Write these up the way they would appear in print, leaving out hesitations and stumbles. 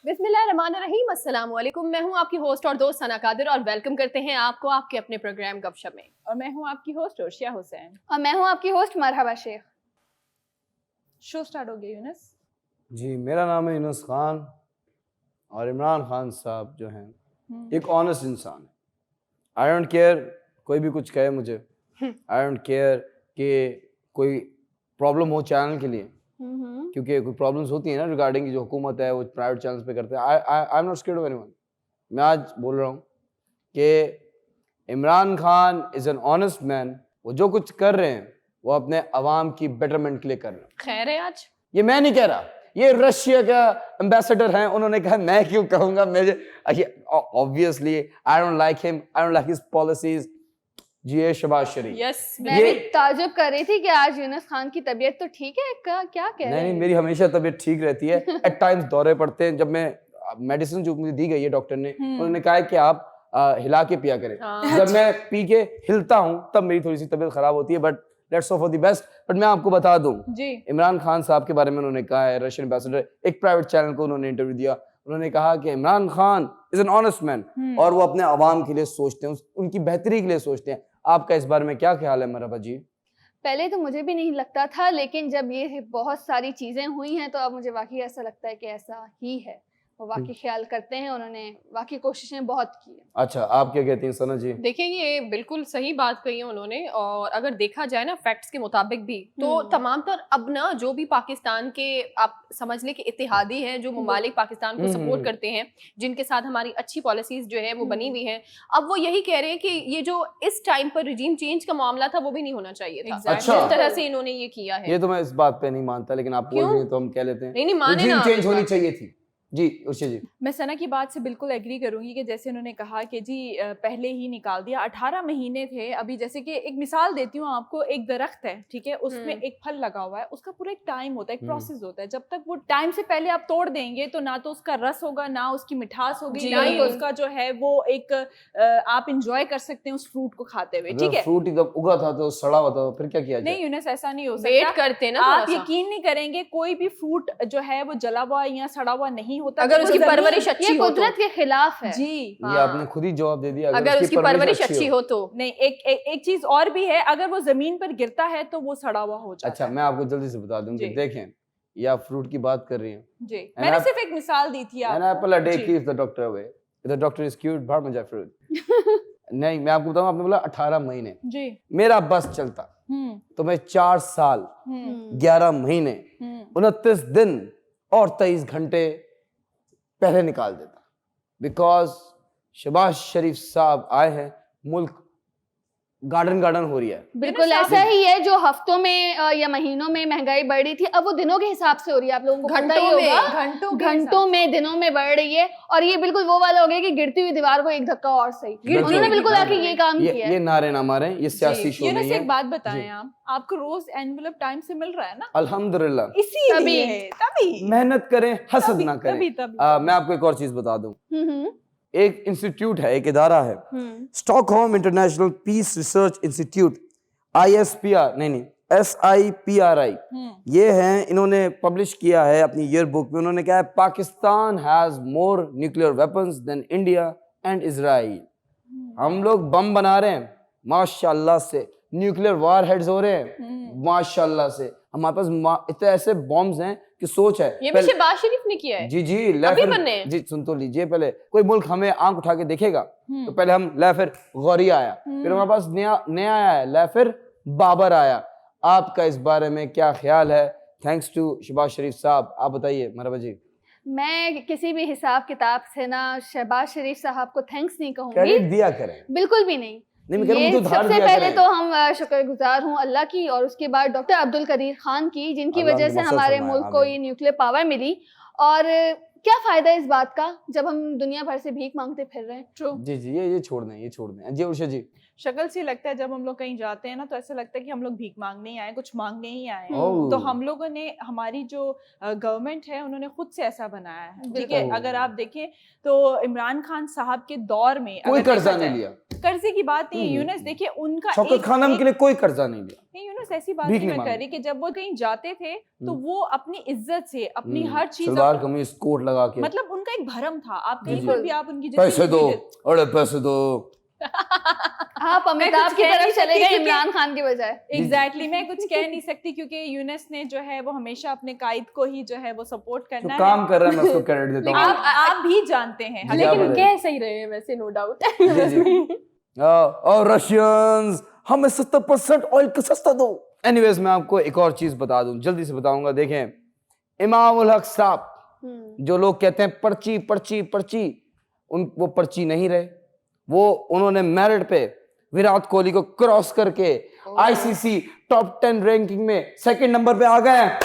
बिस्मिल्लाहिर्रहमानिर्रहीम, अस्सलाम वालेकुम। मैं हूं आपकी होस्ट और दोस्त सना कादिर और वेलकम करते हैं आपको आपके अपने प्रोग्राम गपशप में। और मैं हूं आपकी होस्ट अर्शिया हुसैन। और मैं हूं आपकी होस्ट मरहबा शेख। शो स्टार्ट हो गया यूनुस। जी, मेरा नाम है यूनुस खान और इमरान खान साहब जो हैं एक ऑनेस्ट इंसान है। आई डोंट केयर कोई भी कुछ कहे मुझे, आई डोंट केयर कि कोई प्रॉब्लम हो चैनल के लिए, क्योंकि कोई प्रॉब्लम्स होती है ना रिगार्डिंग की जो हुकूमत है वो प्राइवेट चैनल्स पे करते हैं। I am not scared of anyone. मैं आज बोल रहा हूँ कि Imran Khan is an honest man. वो जो कुछ कर रहे हैं वो अपने अवाम की बेटरमेंट के लिए कर रहे हैं। खैर है आज ये मैं नहीं कह रहा, ये रशिया का एम्बेसडर हैं, उन्होंने कहा, मैं क्यों कहूँगा। मुझे obviously I don't like him, I don't like his policies. जी शहबाज शरीफ। यस, मैं भी ताजुब कर रही थी कि आज यूनुस खान की तबीयत तो ठीक है, क्या कह रहे हैं? नहीं, मेरी हमेशा तबीयत ठीक रहती है। एट टाइम्स दौरे पड़ते हैं। जब मैं मेडिसिन जो मुझे दी गई है डॉक्टर ने, उन्होंने कहा है कि आप हिला के पिया करें। जब मैं पी के हिलता हूँ तब मेरी थोड़ी सी तबीयत खराब होती है, but let's hope for the best. But मैं आपको बता दूं, इमरान खान साहब के बारे में उन्होंने कहा है, रशियन एम्बेसडर, एक प्राइवेट चैनल को उन्होंने इंटरव्यू दिया, उन्होंने कहा कि Imran Khan is an honest man और वो अपने अवाम के लिए सोचते हैं, उनकी बेहतरी के लिए सोचते हैं। आपका इस बारे में क्या ख्याल है मरहबा जी? पहले तो मुझे भी नहीं लगता था, लेकिन जब ये बहुत सारी चीजें हुई हैं तो अब मुझे वाकई ऐसा लगता है कि ऐसा ही है। वो वाकई ख्याल करते हैं, उन्होंने वाकई कोशिशें बहुत की है। अच्छा, आप क्या कहती हैं सना जी? देखिए, ये बिल्कुल सही बात कही है उन्होंने, और अगर देखा जाए ना फैक्ट्स के मुताबिक भी, तो तमाम तर अब ना जो भी पाकिस्तान के आप समझ ले कि इत्तेहादी हैं, जो ममालिक पाकिस्तान को सपोर्ट करते हैं, जिनके साथ हमारी अच्छी पॉलिसीज जो है वो बनी हुई हैं, अब वो यही कह रहे हैं कि ये जो इस टाइम पर रिजीम चेंज का मामला था वो भी नहीं होना चाहिए था। अच्छा। जिस तरह से इन्होंने ये किया है, ये तो मैं इस बात पे नहीं मानता, लेकिन आप बोल रही हैं तो हम कह लेते हैं। नहीं माने ना, चेंज होनी चाहिए थी। जी उर्शी जी। मैं सना की बात से बिल्कुल एग्री करूंगी कि जैसे उन्होंने कहा कि जी पहले ही निकाल दिया। 18 महीने थे। अभी जैसे कि एक मिसाल देती हूँ आपको, एक दरख्त है, ठीक है, उसमें एक फल लगा हुआ है, उसका पूरा एक टाइम होता है, एक प्रोसेस होता है। जब तक वो टाइम से पहले आप तोड़ देंगे तो ना तो उसका रस होगा, ना उसकी मिठास होगी, ना ही उसका जो है वो एक आप इंजॉय कर सकते हैं उस फ्रूट को खाते हुए। ठीक है, फ्रूट जब उगा था तो सड़ा हुआ था, फिर क्या किया? नहीं यूनुस, ऐसा नहीं हो सकता। वेट करते ना, आप यकीन नहीं करेंगे, कोई भी फ्रूट जो है वो जला हुआ या सड़ा हुआ नहीं होता अगर उसकी परवरिश अच्छी हो तो। कुदरत के खिलाफ है जी। ये आपने खुद ही जवाब दे दिया। अगर उसकी परवरिश अच्छी हो तो। नहीं, एक चीज और भी है, अगर वो जमीन पर गिरता है तो वो सड़ा हुआ हो जाता है। अच्छा, मैं आपको जल्दी से बता दूं कि देखें, ये आप फ्रूट की बात कर रही हैं जी, मैंने सिर्फ एक मिसाल दी थी। An apple a day keeps the doctor away, the doctor is cute, भाड़ में जाए फ्रूट। नहीं, मैं आपको बताऊं, आपने बोला 18 महीने जी, मेरा बस चलता तो मैं 4 साल 11 महीने 29 दिन और 23 घंटे पहले निकाल देता। बिकॉज शहबाज शरीफ साहब आए हैं, मुल्क गार्डन हो रही है। बिल्कुल ऐसा ही है। जो हफ्तों में या महीनों में महंगाई बढ़ रही थी, अब वो दिनों के हिसाब से हो रही है। आप लोगों को पता ही होगा, घंटों में, दिनों में बढ़ रही है। और ये बिल्कुल वो वाला हो गया कि गिरती हुई दीवार को एक धक्का और सही। उन्होंने बिल्कुल आके ये काम किया है। ये नारे ना मारें, ये सियासी शो नहीं है। एक बात बताएं, आपको रोज एनवेलप टाइम से मिल रहा है ना? अल्हम्दुलिल्लाह। इसीलिए तभी मेहनत करें, हसद ना करें। मैं आपको एक और चीज बता दूं, एक इंस्टीट्यूट है, एक इदारा है, Stockholm International Peace Research Institute, ISPR नहीं SIPRI। ये है, इन्होंने पब्लिश किया है अपनी ईयर बुक में। उन्होंने कहा है Pakistan has more nuclear weapons than India and Israel. हम लोग बम बना रहे हैं माशाल्लाह से, न्यूक्लियर वार हेड्स हो रहे हैं माशाल्लाह से। हमारे पास इतने ऐसे बॉम्ब्स हैं कि सोच है। ये भी शहबाज शरीफ ने किया है। जी जी, सुन तो लीजिए। पहले कोई मुल्क हमें आंख उठा के देखेगा तो पहले हम फिर गौरी आया, फिर हमारे पास नया आया है, फिर बाबर आया। आपका इस बारे में क्या ख्याल है? थैंक्स टू शहबाज शरीफ साहब। आप बताइए मरहबा जी। मैं किसी भी हिसाब किताब से ना शहबाज शरीफ साहब को थैंक्स नहीं कहूंगी। क्रेडिट दिया करें। बिल्कुल भी नहीं। ये सबसे पहले तो हम शुक्रगुजार हूँ अल्लाह की, और उसके बाद डॉक्टर अब्दुल कदीर खान की, जिनकी वजह से हमारे मुल्क को ये न्यूक्लियर पावर मिली। और क्या फायदा इस बात का जब हम दुनिया भर से भीख मांगते फिर रहे हैं। जी ये छोड़ दें जी। उर्शा जी, शक्ल से लगता है जब हम लोग कहीं जाते हैं ना तो ऐसा लगता है कि हम लोग भीख मांगने ही आए, कुछ मांगने ही आए। तो हम लोगों ने, हमारी जो गवर्नमेंट है, उन्होंने खुद से ऐसा बनाया है। ठीक है, अगर आप देखें तो इमरान खान साहब के दौर में कोई कर्जा नहीं लिया, कर्जे की बात नहीं है यूनुस, देखिए उनका शौकत खानम के लिए कोई कर्जा नहीं लिया। नहीं यूनुस, ऐसी बात नहीं मैं कर रही कि जब वो कहीं जाते थे तो वो अपनी इज्जत से अपनी हर चीज सलवार कमीज कोट लगा के, मतलब उनका एक भरम था। आप कहीं पर भी आप उनकी पैसे दो, अरे पैसे दो। आप अमिताभ की तरफ चले गए इमरान खान के बजाय। एग्जैक्टली मैं कुछ कह नहीं सकती क्योंकि यूनुस ने जो है वो हमेशा अपने कायद को ही जो है वो सपोर्ट करना है। काम कर रहा है मैं उसको क्रेडिट देता हूँ। आप भी जानते हैं, लेकिन कह सही रहे हैं वैसे, नो डाउट। और रशियंस हमें 70% ऑयल का सस्ता दो। एनीवेज मैं आपको एक और चीज बता दूं, जल्दी से बताऊंगा। देखें इमाम उल हक साहब, जो लोग कहते हैं पर्ची पर्ची पर्ची, वो पर्ची नहीं रहे। वो उन्होंने मेरिट पे विराट कोहली को क्रॉस करके आईसीसी टॉप 10 रैंकिंग में सेकंड नंबर पे आ गए हैं।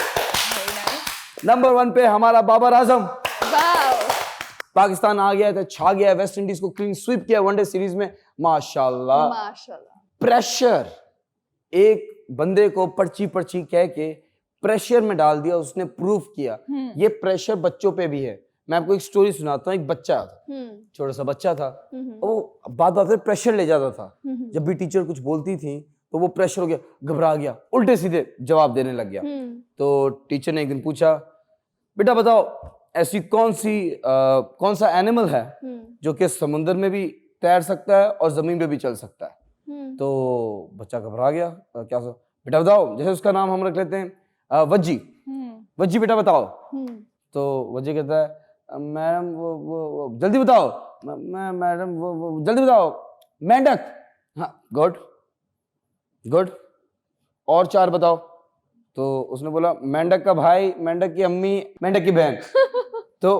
नंबर 1 पे हमारा बाबर आजम। पाकिस्तान आ गया था, छा गया, वेस्ट इंडीज को क्लीन स्वीप किया वनडे सीरीज में, माशाल्लाह। प्रेशर, एक बंदे को पर्ची पर्ची कह के प्रेशर में डाल दिया, उसने प्रूफ किया। ये प्रेशर बच्चों पे भी है। मैं आपको एक स्टोरी सुनाता हूँ। एक बच्चा था, छोटा सा बच्चा था, वो बात बात में प्रेशर ले जाता था। जब भी टीचर कुछ बोलती थी तो वो प्रेशर हो गया, घबरा गया, उल्टे सीधे जवाब देने लग गया। तो टीचर ने एक दिन पूछा, बेटा बताओ ऐसी कौन सा एनिमल है जो कि समुद्र में भी तैर सकता है और जमीन पे भी चल सकता है। तो बच्चा घबरा गया, क्या बेटा बताओ, जैसे उसका नाम हम रख लेते हैं वज्जी। वज्जी बेटा बताओ। तो वज्जी कहता है मैडम वो जल्दी बताओ, मैडम वो जल्दी बताओ, मेंढक। हाँ गुड गुड, और 4 बताओ। तो उसने बोला मेंढक का भाई, मेंढक की अम्मी, मेंढक की बहन। तो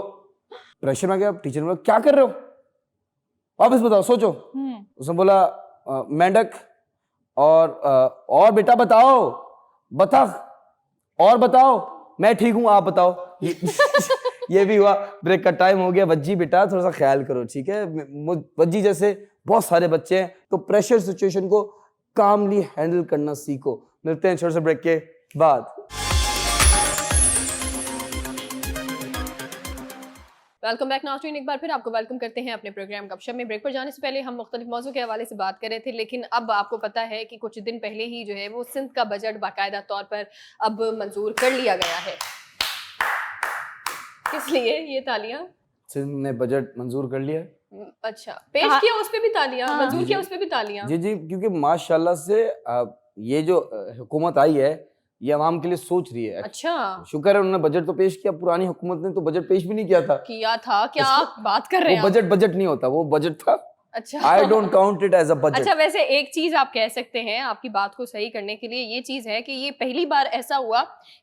प्रेशर में गया, टीचर ने बोला क्या कर रहे हो, वापस बताओ, सोचो। उसने बोला मेंढक और बेटा बताओ, बतख, और बताओ, मैं ठीक हूं आप बताओ। ये भी हुआ। ब्रेक का टाइम हो गया। वज्जी बेटा थोड़ा सा ख्याल करो, ठीक है। वज्जी जैसे बहुत सारे बच्चे हैं, तो प्रेशर सिचुएशन को कामली हैंडल करना सीखो। मिलते हैं छोटे से ब्रेक के बाद। वेलकम बैक नाज़रीन, एक बार फिर आपको वेलकम करते हैं अपने प्रोग्राम गपशप में। ब्रेक पर जाने से पहले हम मुख्तलिफ मौजू के हवाले से बात कर रहे थे, लेकिन अब आपको पता है कि कुछ दिन पहले ही जो है वो सिंध का बजट बाकायदा तौर पर अब मंजूर कर लिया गया है। किस लिए ये तालियां? सिंध ने बजट मंजूर कर लिया। अच्छा, पेश किया उस पे भी तालियां, मंजूर किया उस पे भी तालियां। जी जी, क्योंकि माशाल्लाह से ये जो हुकूमत आई है ये आवाम के लिए सोच रही है। अच्छा, शुक्र है उन्होंने बजट तो पेश किया। पुरानी हुकूमत ने तो बजट पेश भी नहीं किया था। क्या आप बात कर रहे हैं? वो बजट नहीं होता, वो बजट था। अच्छा, I don't count it as a budget। अच्छा, वैसे एक चीज आप कह सकते हैं आपकी बात को सही करने के लिए, ये चीज है कि ये पहली बार ऐसा हुआ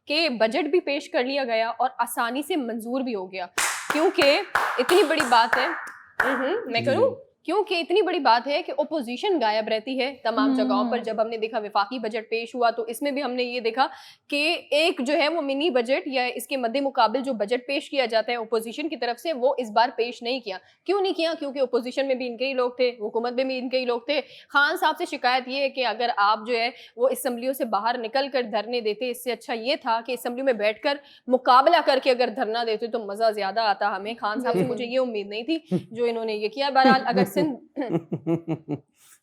कि बजट भी पेश कर लिया गया और आसानी से मंजूर भी हो गया, क्योंकि इतनी बड़ी बात है। मैं करूं, क्योंकि इतनी बड़ी बात है कि ओपोजिशन गायब रहती है तमाम जगहों पर। जब हमने देखा विफाकी बजट पेश हुआ तो इसमें भी हमने ये देखा कि एक जो है वो मिनी बजट या इसके मद्दे मुकाबिल जो बजट पेश किया जाता है ओपोजिशन की तरफ से, वो इस बार पेश नहीं किया। क्यों नहीं किया? क्योंकि ओपोजिशन में भी इनके ही लोग थे, हुकूमत में भी इनके ही लोग थे। खान साहब से शिकायत ये है कि अगर आप जो है वो असम्बलियों से बाहर निकल कर धरने देते, इससे अच्छा ये था कि असम्बली में बैठ कर मुकाबला करके अगर धरना देते तो मजा ज्यादा आता हमें। खान साहब से मुझे ये उम्मीद नहीं थी जो इन्होंने ये किया। बहरहाल अगर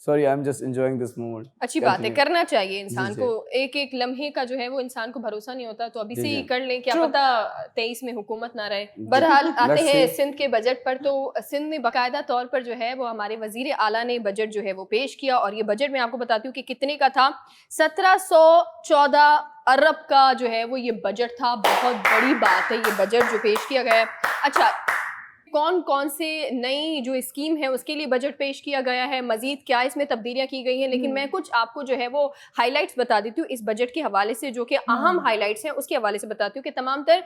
Sorry, I'm just enjoying this moment। अच्छी बात है, करना चाहिए इंसान को। एक एक लम्हे का जो है वो इंसान को भरोसा नहीं होता, तो अभी से ही कर लें, क्या पता 23 में हुकूमत ना रहे। बहरहाल आते हैं सिंध के बजट पर। तो सिंध में बाकायदा तौर पर जो है वो हमारे वजीर आला ने बजट जो है वो पेश किया, और ये बजट मैं आपको बताती हूँ कि कितने का था। 1714 अरब का जो है वो ये बजट था। बहुत बड़ी बात है ये बजट जो पेश किया गया है। अच्छा, कौन कौन से नई जो स्कीम है उसके लिए बजट पेश किया गया है, मजीद क्या इसमें तब्दीलियां की गई हैं, लेकिन मैं कुछ आपको जो है वो हाइलाइट्स बता देती हूँ इस बजट के हवाले से, जो कि अहम हाइलाइट्स हैं उसके हवाले से बताती हूँ कि तमाम तर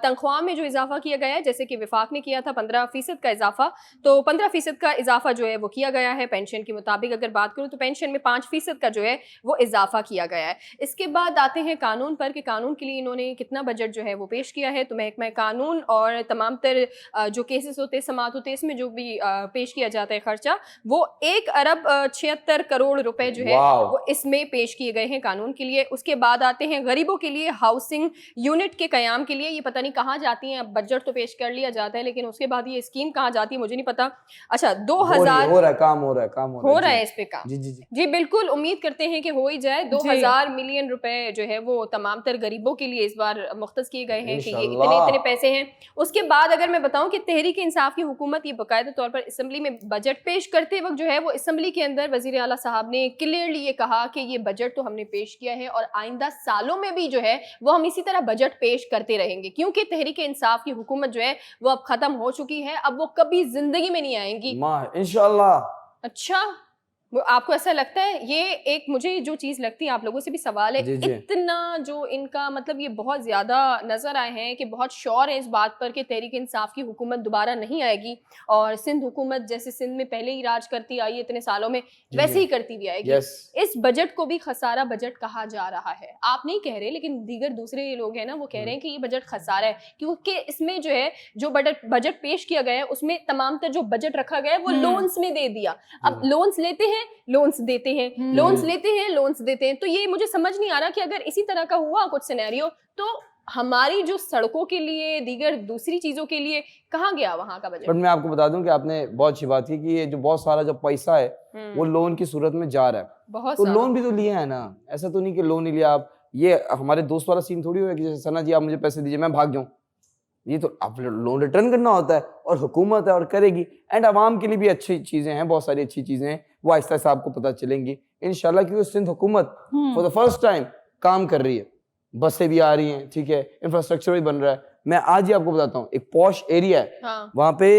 तनख्वाह में जो इजाफा किया गया है, जैसे कि विफाक ने किया था 15% का इजाफा, तो 15% का इजाफा जो है वो किया गया है। पेंशन के मुताबिक अगर बात करूँ तो पेंशन में 5% का जो है वो इजाफा किया गया है। इसके बाद आते हैं कानून पर कि कानून के लिए इन्होंने कितना बजट जो है वो पेश किया है। तो महकमा कानून और तमाम तर जो केसेस होते हैं, समात होते हैं, इसमें जो भी पेश किया जाता है खर्चा, वो 1 अरब 76 करोड़ रुपए जो है वो इसमें पेश किए गए हैं कानून के लिए। उसके बाद आते हैं गरीबों के लिए हाउसिंग यूनिट के कयाम के लिए। ये पता नहीं कहाँ जाती हैं, अब बजट तो पेश कर लिया जाता है लेकिन उसके बाद ये स्कीम कहाँ जाती है मुझे नहीं पता। अच्छा 2000 हो रहा है, काम हो रहा है इस पे काम। जी बिल्कुल उम्मीद करते हैं कि हो ही जाए। 2000 मिलियन रुपए जो है वो तमाम तर गरीबों के लिए इस बार मुख्तस किए गए हैं कि ये इतने पैसे हैं। उसके बाद अगर मैं बताऊं कि तहरीक इंसाफ की हुकूमत ये बाकायदा तौर पर असेंबली में बजट पेश करते वक्त जो है वो असेंबली के अंदर वजीर आला साहब ने क्लियरली ये कहा कि ये बजट तो हमने पेश किया है और आइंदा सालों में भी जो है वो हम इसी तरह बजट पेश करते रहेंगे, क्योंकि तहरीक इंसाफ की हुकूमत जो है वो अब खत्म हो चुकी है, अब वो कभी जिंदगी में नहीं आएंगी इंशाल्लाह। अच्छा, आपको ऐसा लगता है? ये एक मुझे जो चीज लगती है, आप लोगों से भी सवाल है, इतना जो इनका मतलब ये बहुत ज्यादा नजर आए हैं कि बहुत श्योर है इस बात पर कि तहरीक इंसाफ की हुकूमत दोबारा नहीं आएगी और सिंध हुकूमत जैसे सिंध में पहले ही राज करती आई इतने सालों में वैसे ही करती भी आएगी। इस बजट को भी खसारा बजट कहा जा रहा है। आप नहीं कह रहे लेकिन दीगर दूसरे लोग हैं ना, वो कह रहे हैं कि ये बजट खसारा है, क्योंकि इसमें जो है जो बजट पेश किया गया है उसमें तमाम तर जो बजट रखा गया है वो लोन्स में दे दिया। अब लोन्स लेते हैं, लोन्स देते हैं, लोन्स लेते हैं, लोन्स देते हैं। तो ये मुझे समझ नहीं आ रहा कि अगर इसी तरह का हुआ कुछ सिनेरियो तो हमारी जो सड़कों के लिए, दीगर दूसरी चीजों के लिए कहाँ गया वहां का बजट? बट मैं आपको बता दूं कि आपने बहुत अच्छी बात की कि ये जो बहुत सारा जो पैसा है वो लोन की सूरत में जा रहा है। बहुत तो लोन भी तो लिया है ना, ऐसा तो नहीं कि लोन नहीं लिया। आप ये हमारे दोस्त वाला सीन थोड़ी हुआ कि जैसे सना जी आप मुझे पैसे दीजिए मैं भाग जाऊं। ये तो आप लोन रिटर्न करना होता है और हुकूमत है और करेगी। एंड आवाम के लिए भी अच्छी चीजें हैं, बहुत सारी अच्छी चीजें हैं, वो आहिस्ता आहिस्ता आपको पता चलेंगी इंशाल्लाह। क्योंकि सिंध हुकूमत फॉर द फर्स्ट टाइम काम कर रही है, बसें भी आ रही हैं, ठीक है, इंफ्रास्ट्रक्चर भी बन रहा है। मैं आज ही आपको बताता हूँ, एक पॉश एरिया है, वहाँ पे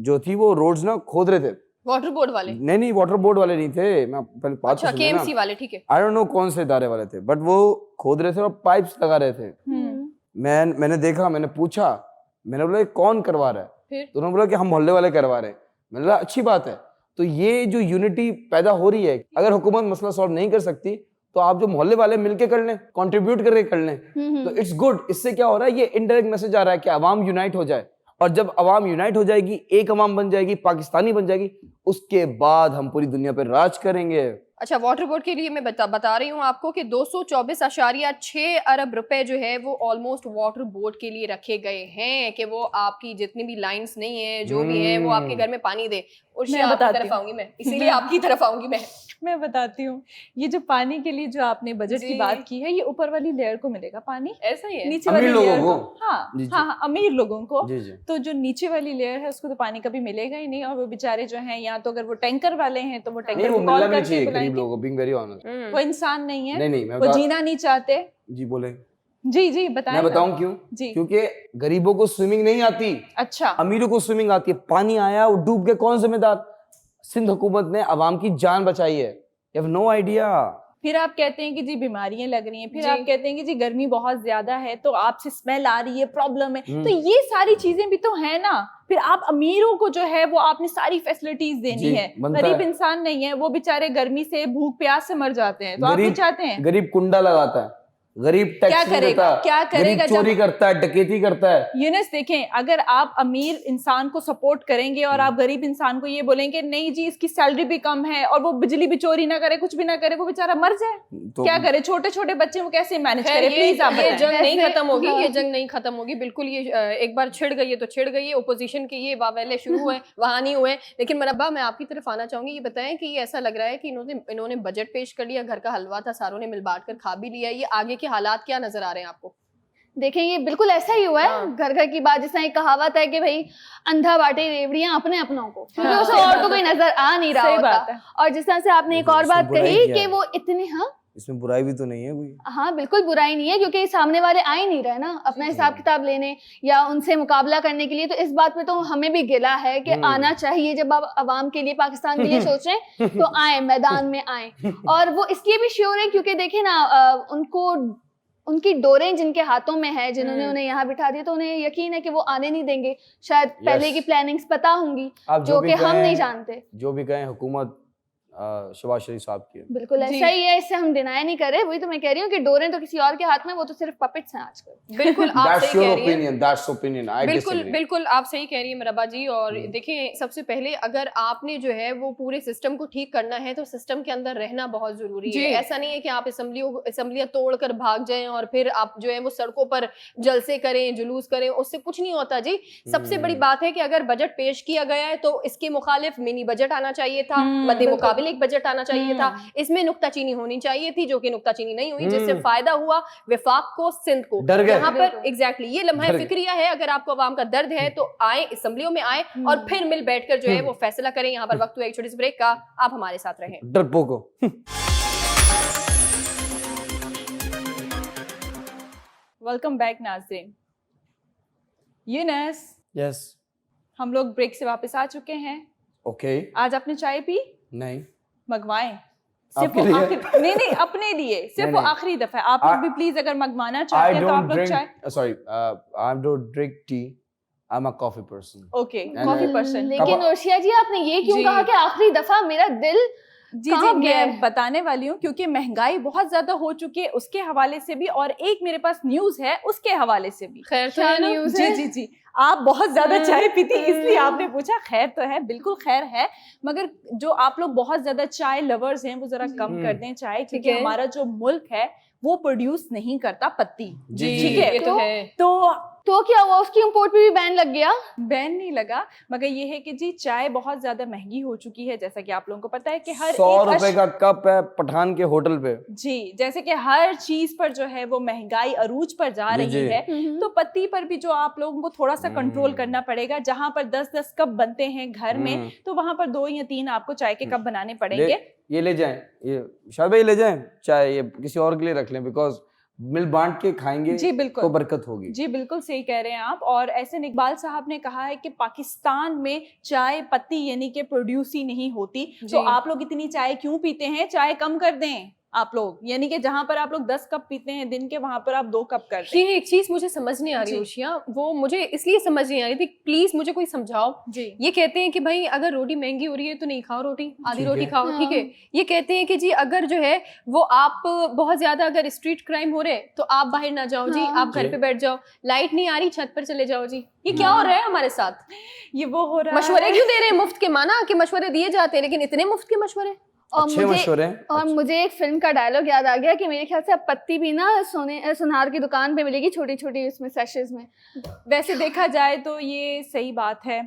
जो थी वो रोड्स ना खोद रहे थे। वाटर बोर्ड वाले? नहीं, वाटर बोर्ड वाले नहीं थे, मैं पहले बात अच्छा, केएमसी वाले, ठीक है, आई डोंट नो कौन से इदारे वाले थे, बट वो खोद रहे थे और पाइप्स लगा रहे थे। मैंने देखा, मैंने पूछा, मैंने बोला कौन करवा रहा है? फिर तो उन्होंने बोला कि हम मोहल्ले वाले करवा रहे हैं। मैंने बोला अच्छी बात है। तो ये जो यूनिटी पैदा हो रही है, अगर हुकूमत मसला सॉल्व नहीं कर सकती तो आप जो मोहल्ले वाले मिलके कर लें, कंट्रीब्यूट करके कर लें, तो इट्स गुड। इससे क्या हो रहा है, ये इनडायरेक्ट मैसेज आ रहा है कि अवाम यूनाइट हो जाए, और जब अवाम यूनाइट हो जाएगी, एक अवाम बन जाएगी, पाकिस्तानी बन जाएगी, उसके बाद हम पूरी दुनिया पर राज करेंगे। अच्छा, वाटर बोर्ड के लिए मैं बता रही हूँ आपको कि 224.6 अरब रुपए जो है वो ऑलमोस्ट वाटर बोर्ड के लिए रखे गए हैं कि वो आपकी जितनी भी लाइंस नहीं है, जो भी है, वो आपके घर में पानी दे। और मैं आपकी तरफ आऊंगी, मैं इसीलिए आपकी तरफ आऊंगी मैं बताती हूँ। ये जो पानी के लिए जो आपने बजट की बात की है, ये ऊपर वाली लेयर को मिलेगा पानी, ऐसा ही है, नीचे वाली लेयर को, हाँ, अमीर लोगों को। तो जो नीचे वाली लेयर है उसको तो पानी कभी मिलेगा ही नहीं, और वो बेचारे जो हैं, या तो अगर वो टैंकर वाले हैं तो वो टैंकर को कॉल करके बुलाएंगे। वो इंसान नहीं है, वो जीना नहीं चाहते। जी बोले। जी बताएं। मैं बताऊं क्यों? क्योंकि गरीबों को स्विमिंग नहीं आती, अच्छा, अमीरों को स्विमिंग आती है। पानी आया, वो डूब के कौन जिम्मेदार? सिंध हुकूमत ने अवाम की जान बचाई है। You have no idea. फिर आप कहते हैं कि जी बीमारियां लग रही हैं, फिर आप कहते हैं कि जी गर्मी बहुत ज्यादा है तो आपसे स्मेल आ रही है, प्रॉब्लम है। तो ये सारी चीजें भी तो है ना। फिर आप अमीरों को जो है वो आपने सारी फैसिलिटीज देनी है, गरीब इंसान नहीं है, वो बेचारे गर्मी से, भूख प्यास से मर जाते हैं। तो आप क्या चाहते हैं? गरीब कुंडा लगाता है, गरीब टैक्स देता है, क्या करेगा, चोरी करता है, डकैती करता है। यूनुस देखें, अगर आप अमीर इंसान को सपोर्ट करेंगे और आप गरीब इंसान को ये बोलेंगे नहीं जी इसकी सैलरी भी कम है और वो बिजली भी चोरी ना करे, कुछ भी ना करे, वो बेचारा मर जाए, तो क्या करे? छोटे छोटे बच्चे वो कैसे मैनेज करे? प्लीज आप, ये जंग नहीं खत्म होगी, ये जंग नहीं खत्म होगी बिल्कुल। ये एक बार छिड़ गई है तो छिड़ गई है। ओपोजिशन के ये वावेले शुरू हुए, वहां नहीं हुए। लेकिन मरब्बा, मैं आपकी तरफ आना चाहूंगी। ये बताएं कि ये ऐसा लग रहा है कि इन्होंने बजट पेश कर लिया, घर का हलवा था, सारों ने मिल बांट कर खा भी लिया, ये आगे के हालात क्या नजर आ रहे हैं आपको? देखें, ये बिल्कुल ऐसा ही हुआ है। घर घर की बात, जिसना एक कहावत है कि भाई अंधा बांटे रेवड़ियां अपने अपनों को, क्योंकि उसे और तो कोई नजर आ नहीं रहा होता। और जिस तरह से आपने एक और बात कही कि वो इतने, हाँ, इसमें बुराई भी तो नहीं है कोई। हाँ, बिल्कुल बुराई नहीं है, क्योंकि सामने वाले आ ही नहीं रहे ना अपना हिसाब किताब लेने या उनसे मुकाबला करने के लिए। तो इस बात पे तो हमें भी गिला है कि आना चाहिए। जब आप अवाम के लिए, पाकिस्तान के लिए सोच रहे हैं तो आए, मैदान में आए। और वो इसलिए भी श्योर है क्योंकि देखे ना, उनको उनकी डोरें जिनके हाथों में है, जिन्होंने उन्हें यहाँ बिठा दिया, तो उन्हें यकीन है कि वो आने नहीं देंगे। शायद पहले की प्लानिंग पता होंगी जो कि हम नहीं जानते। जो भी कहें, हुकूमत शहबाज शरीफ साहब की है। बिल्कुल ऐसा ही है, इससे हम डिनाई नहीं कर रहे। वही तो मैं कह रही हूँ कि डोरें तो किसी और के हाथ में, वो तो सिर्फ पपेट्स हैं आजकल। बिल्कुल आप That's सही your कह रही हैं। opinion, that's opinion, I बिल्कुल disagree. बिल्कुल आप सही कह रही है मरबा जी। और देखिए, सबसे पहले अगर आपने जो है वो पूरे सिस्टम को ठीक करना है तो सिस्टम के अंदर रहना बहुत जरूरी है। ऐसा नहीं है कि आप असेंबलियां तोड़कर भाग जाएं और फिर आप जो है वो सड़कों पर जलसे करें, जुलूस करें, उससे कुछ नहीं होता जी। सबसे बड़ी बात है कि अगर बजट पेश किया गया है तो इसके मुखालिफ मिनी बजट आना चाहिए था, मद्दे मुकाबिल एक बजट आना चाहिए था, इसमें नुक्ताचीनी होनी चाहिए थी, जो कि नुक्ताचीनी नहीं हुई, जिससे फायदा हुआ वफाक को, सिंध को। यहाँ पर एग्जैक्टली ये लम्हा फिक्रिया है। अगर आपको आवाम का दर्द है तो आए, असेंबलियों में आए और फिर मिल बैठकर जो है वो फैसला करें। यहाँ पर वक्त हुआ एक छोटी सी ब्रेक का, आप हमारे साथ रहें। डरपोको। वेलकम बैक नाज़रीन। यूनस, यस, हम लोग ब्रेक से वापस आ चुके हैं। ओके। आज आपने चाय पी? नहीं। मंगवाएं सिर्फ आपके लिए? नहीं अपने लिए, सिर्फ नहीं। आखिरी दफा आप लोग भी प्लीज अगर मंगवाना चाहते हैं तो आप लोग चाय। Sorry, I don't drink tea. I'm a coffee person. Okay, coffee person. लेकिन अर्शिया जी आपने ये क्यों जी। कहा कि आखिरी दफा? मेरा दिल जी मैं बताने वाली हूँ, क्योंकि महंगाई बहुत ज्यादा हो चुकी है उसके हवाले से भी, और एक मेरे पास न्यूज है उसके हवाले से भी। खैर तो है ना? जी आप बहुत ज्यादा चाय पीती इसलिए आपने पूछा। खैर तो है, बिल्कुल खैर है, मगर जो आप लोग बहुत ज्यादा चाय लवर्स हैं वो जरा कम कर दें चाय, क्योंकि हमारा जो मुल्क है वो प्रोड्यूस नहीं करता पत्ती। जी है, ये तो है। तो क्या हुआ, उसकी इंपोर्ट पे भी बैन लग गया? बैन नहीं लगा, मगर ये है कि जी चाय बहुत ज्यादा महंगी हो चुकी है। जैसा कि आप लोगों को पता है कि हर 100 रुपए का कप है पठान के होटल पे। जी, जैसे कि हर चीज पर जो है वो महंगाई अरूज पर जा रही है, तो पत्ती पर भी जो आप लोगों को थोड़ा सा कंट्रोल करना पड़ेगा। जहां पर 10-10 कप बनते हैं घर में, तो वहां पर 2 या 3 आपको चाय के कप बनाने पड़ेंगे। ये ले जाएं, ये शायद भाई ले जाएं चाय, ये किसी और के लिए रख लें, बिकॉज मिल बांट के खाएंगे जी बिल्कुल, तो बरकत होगी। जी बिल्कुल सही कह रहे हैं आप। और ऐसे इकबाल साहब ने कहा है कि पाकिस्तान में चाय पत्ती यानी कि प्रोड्यूस ही नहीं होती, तो आप लोग इतनी चाय क्यों पीते हैं? चाय कम कर दें आप लोग, यानी कि जहां पर आप लोग 10 कप पीते हैं दिन के, वहां पर आप 2 कप कर दें। ये एक चीज मुझे समझ नहीं आ रही उशिया, वो मुझे इसलिए समझ नहीं आ रही थी, प्लीज मुझे कोई समझाओ जी। ये कहते हैं कि भाई अगर रोटी महंगी हो रही है तो नहीं खाओ रोटी, आधी रोटी खाओ, ठीक है। ये कहते हैं कि जी अगर जो है वो आप बहुत ज्यादा अगर स्ट्रीट क्राइम हो रहे हैं तो आप बाहर ना जाओ जी, आप घर पे बैठ जाओ, लाइट नहीं आ रही छत पर चले जाओ जी। ये क्या हो रहा है हमारे साथ? ये वो हो रहा है, मशवरे क्यों दे रहे हैं मुफ्त के? माना कि मशवरे दिए जाते हैं, लेकिन इतने मुफ्त के मशवरे। और मुझे एक फिल्म का डायलॉग याद आ गया कि मेरे ख्याल से अब पत्ती भी ना सुनार की दुकान पे मिलेगी, छोटी छोटी उसमें सैशेज में। वैसे देखा जाए तो ये सही बात है।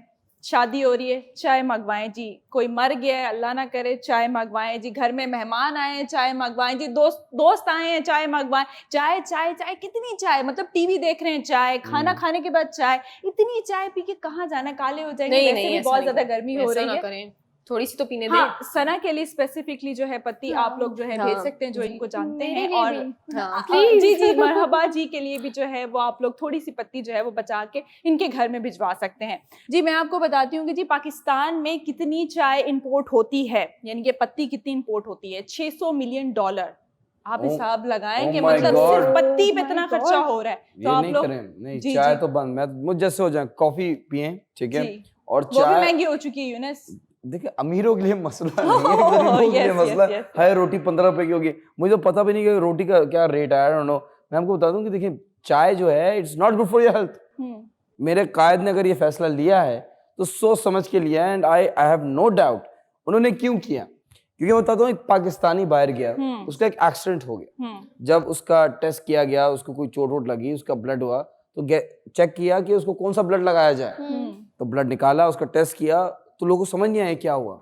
शादी हो रही है, चाय मंगवाएं जी। कोई मर गया है, अल्लाह ना करे, चाय मंगवाएं जी। घर में मेहमान आए हैं, चाय मंगवाएं जी। दोस्त आए हैं, चाय मंगवाएं। चाय चाय चाय, कितनी चाय, मतलब टीवी देख रहे हैं चाय, खाना खाने के बाद चाय। इतनी चाय पी के कहाँ जाना, काले हो जाएंगे। वैसे भी बहुत ज्यादा गर्मी हो रही है, थोड़ी सी तो पीने दें। सना के लिए स्पेसिफिकली जो है पत्ती आप लोग जो है भेज सकते हैं, जो इनको जानते हैं। और जी मरहबा जी के लिए भी जो है वो आप लोग थोड़ी सी पत्ती जो है वो बचा के इनके घर में भिजवा सकते हैं। जी मैं आपको बताती हूँ कि जी पाकिस्तान में कितनी चाय इंपोर्ट होती है, यानी कि पत्ती कितनी इंपोर्ट होती है। $600 मिलियन। आप हिसाब लगाएं कि मतलब सिर्फ पत्ती पे इतना खर्चा हो रहा है। तो आप लोग नहीं, चाय तो बंद, मैं मुझ जैसे हो जाए, कॉफी पिए, ठीक है। और चाय वो भी महंगी हो चुकी है यूनस। देखिए अमीरों के लिए मसला नहीं है, गरीबों के लिए मसला है। रोटी 15 रुपए की होगी, मुझे तो पता भी नहीं कि रोटी का क्या रेट है, आई डोंट नो। मैं आपको बता दूं कि देखिए चाय जो है it's not good for your health. मेरे कायद ने अगर ये फैसला लिया है तो सोच समझ के लिया है, and I have no doubt उन्होंने क्यों किया। क्योंकि मैं बताता हूँ, एक पाकिस्तानी बाहर गया, उसका एक एक्सीडेंट हो गया। जब उसका टेस्ट किया गया, उसको कोई चोट वोट लगी, उसका ब्लड हुआ, तो चेक किया कि उसको कौन सा ब्लड लगाया जाए। तो ब्लड निकाला, उसका टेस्ट किया, तो लोगों को समझ नहीं आया क्या हुआ,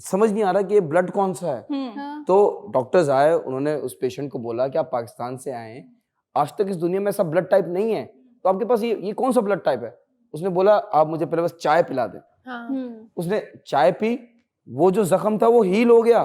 समझ नहीं आ रहा कि ये ब्लड कौन सा है। तो डॉक्टर्स आए, उन्होंने उस पेशेंट को बोला कि आप पाकिस्तान से आए हैं, आज तक इस दुनिया में ऐसा ब्लड टाइप नहीं है, तो आपके पास ये कौन सा ब्लड टाइप है? उसने बोला आप मुझे पहले बस चाय पिला दें। उसने चाय पी, वो जो जख्म था वो हील हो गया।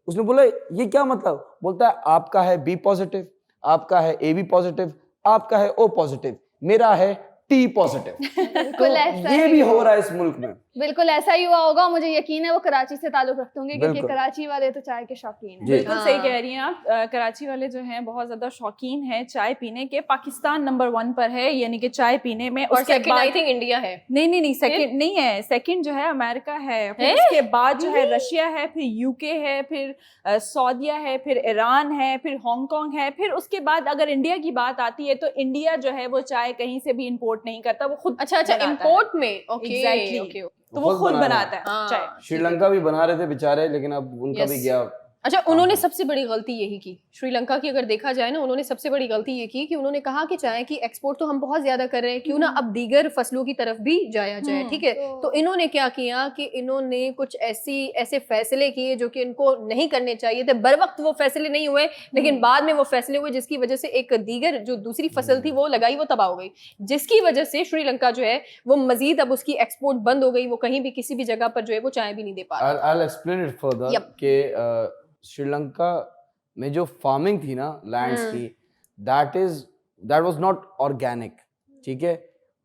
उसने बोला ये क्या मतलब? बोलता है आपका है बी पॉजिटिव, आपका है AB पॉजिटिव, आपका है O पॉजिटिव, मेरा है टी पॉजिटिव। बिल्कुल ऐसा ये ही भी हुआ। हो रहा है इस मुल्क में। बिल्कुल ऐसा ही हुआ होगा, मुझे यकीन है वो कराची से ताल्लुक रखते होंगे क्योंकि बिल्कुल। कराची वाले तो चाय के शौकीन हैं। जी। बिल्कुल सही हाँ। कह रही हैं आप। कराची वाले जो हैं बहुत ज्यादा शौकीन हैं चाय पीने के। पाकिस्तान नंबर 1 पर है यानी कि चाय पीने में। और उसके सेकंड आई बाद थिंक इंडिया है। नहीं सेकंड नहीं है, सेकंड जो है अमेरिका है, फिर उसके बाद जो है रशिया है, फिर यूके है, फिर सऊदीया है, फिर ईरान है, फिर हांगकांग है, फिर उसके बाद अगर इंडिया की बात आती है तो इंडिया जो है वो चाय कहीं से भी इंपोर्ट नहीं करता, वो खुद अच्छा बनाता है। इंपोर्ट में ओके Exactly. ओके। तो वो खुद बनाता है हाँ, चाय। श्रीलंका भी बना रहे थे बेचारे, लेकिन अब उनका भी Yes. गया। अच्छा उन्होंने सबसे बड़ी गलती यही की श्रीलंका की, अगर देखा जाए ना, उन्होंने सबसे बड़ी गलती ये की कि उन्होंने कहा कि चाय की एक्सपोर्ट तो हम बहुत ज्यादा कर रहे हैं, क्यों ना अब दीगर फसलों की तरफ भी जाया जाए, ठीक है। तो इन्होंने क्या किया कि इन्होंने कुछ ऐसे फैसले किए जो कि इनको नहीं करने चाहिए थे। बर वक्त वो फैसले नहीं हुए, लेकिन बाद में वो फैसले हुए जिसकी वजह से एक दीगर जो दूसरी फसल थी वो लगाई, वो तबाह हो गई, जिसकी वजह से श्रीलंका जो है वो मजीद अब उसकी एक्सपोर्ट बंद हो गई, वो कहीं भी किसी भी जगह पर जो है वो चाय भी नहीं दे पा रहा। I'll explain it further Yep. कि श्रीलंका में जो फार्मिंग थी ना लैंड्स की, that was not organic, ठीक है।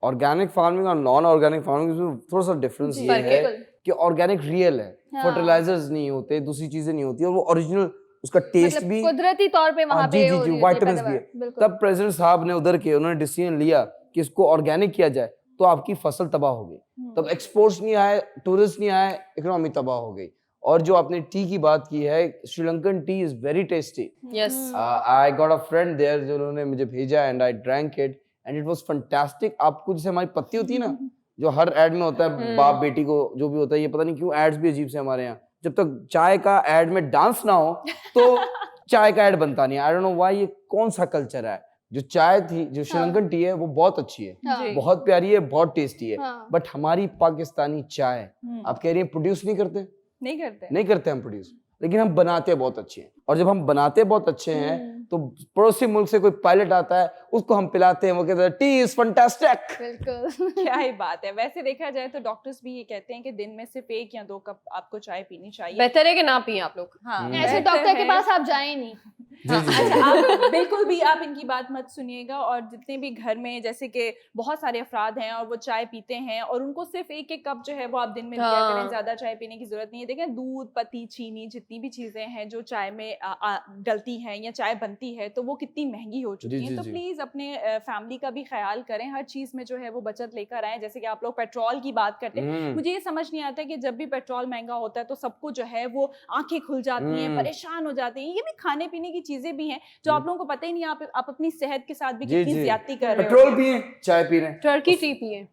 ऑर्गेनिक फार्मिंग और नॉन ऑर्गेनिक फार्मिंग में थोड़ा सा डिफरेंस ये है कि ऑर्गेनिक रियल है, फर्टिलाइजर्स नहीं होते, दूसरी चीजें नहीं होती, और वो ओरिजिनल उसका टेस्ट मतलब भी कुदरती तौर पे वहां पे हो रही है विटामिन्स भी है। बिल्कुल। तब प्रेसिडेंट साहब ने उधर के उन्होंने डिसीजन लिया कि इसको ऑर्गेनिक किया जाए, तो आपकी फसल तबाह हो गई, तब एक्सपोर्ट्स नहीं आए, टूरिस्ट नहीं आए, इकोनॉमी तबाह हो गई। और जो आपने टी की बात की है, Sri Lankan tea is very tasty. Yes I got a friend there जो उन्होंने मुझे भेजा and I drank it and it was fantastic. आपको जैसे हमारी पत्ती होती है ना, जो हर एड में होता है, बाप बेटी को जो भी होता है, ये पता नहीं क्यों एड्स भी अजीब से हमारे यहाँ, जब तक चाय का एड में डांस ना हो तो चाय का एड बनता नहीं। आई डोंट नो व्हाई, ये कौन सा कल्चर है। जो चाय थी, जो श्रीलंकन टी है, वो बहुत अच्छी है, हाँ। बहुत प्यारी है, बहुत टेस्टी है, हाँ। बट हमारी पाकिस्तानी चाय आप कह रही हैं प्रोड्यूस नहीं करते, नहीं करते हम प्रोड्यूस, लेकिन हम बनाते बहुत अच्छे हैं। और जब हम बनाते बहुत अच्छे हैं तो पड़ोसी मुल्क से कोई पायलट आता है, उसको हम पिलाते हैं, वो कहता है टी इज फैंटास्टिक। बिल्कुल क्या ही बात है। वैसे देखा जाए तो डॉक्टर्स भी ये कहते हैं कि दिन में सिर्फ 1 या 2 कप आपको चाय पीनी चाहिए। बेहतर है कि ना पिए आप लोग। हाँ, ऐसे डॉक्टर के पास आप जाए नहीं। अच्छा आप बिल्कुल भी आप इनकी बात मत सुनिएगा। और जितने भी घर में जैसे कि बहुत सारे अफराद हैं और वो चाय पीते हैं और उनको सिर्फ 1-1 कप जो है वो आप दिन में लिया करें, ज्यादा चाय पीने की जरूरत नहीं है। देखें दूध, पत्ती, चीनी, जितनी भी चीजें हैं जो चाय में डलती हैं या चाय बनती है, तो वो कितनी महंगी हो चुकी है। तो प्लीज अपने फैमिली का भी ख्याल करें, हर चीज में जो है वो बचत लेकर आए। जैसे कि आप लोग पेट्रोल की बात करते हैं, मुझे ये समझ नहीं आता कि जब भी पेट्रोल महंगा होता है तो सबको जो है वो आंखें खुल जाती हैं, परेशान हो जाते हैं। ये भी खाने पीने की चीजें भी हैं जो आप लोगों को पता ही नहीं। आप अपनी सेहत के साथ भी कितनी ज्यादती कर रहे हो। पेट्रोल पिए, चाय पी रहे हैं। टर्की टी पिए,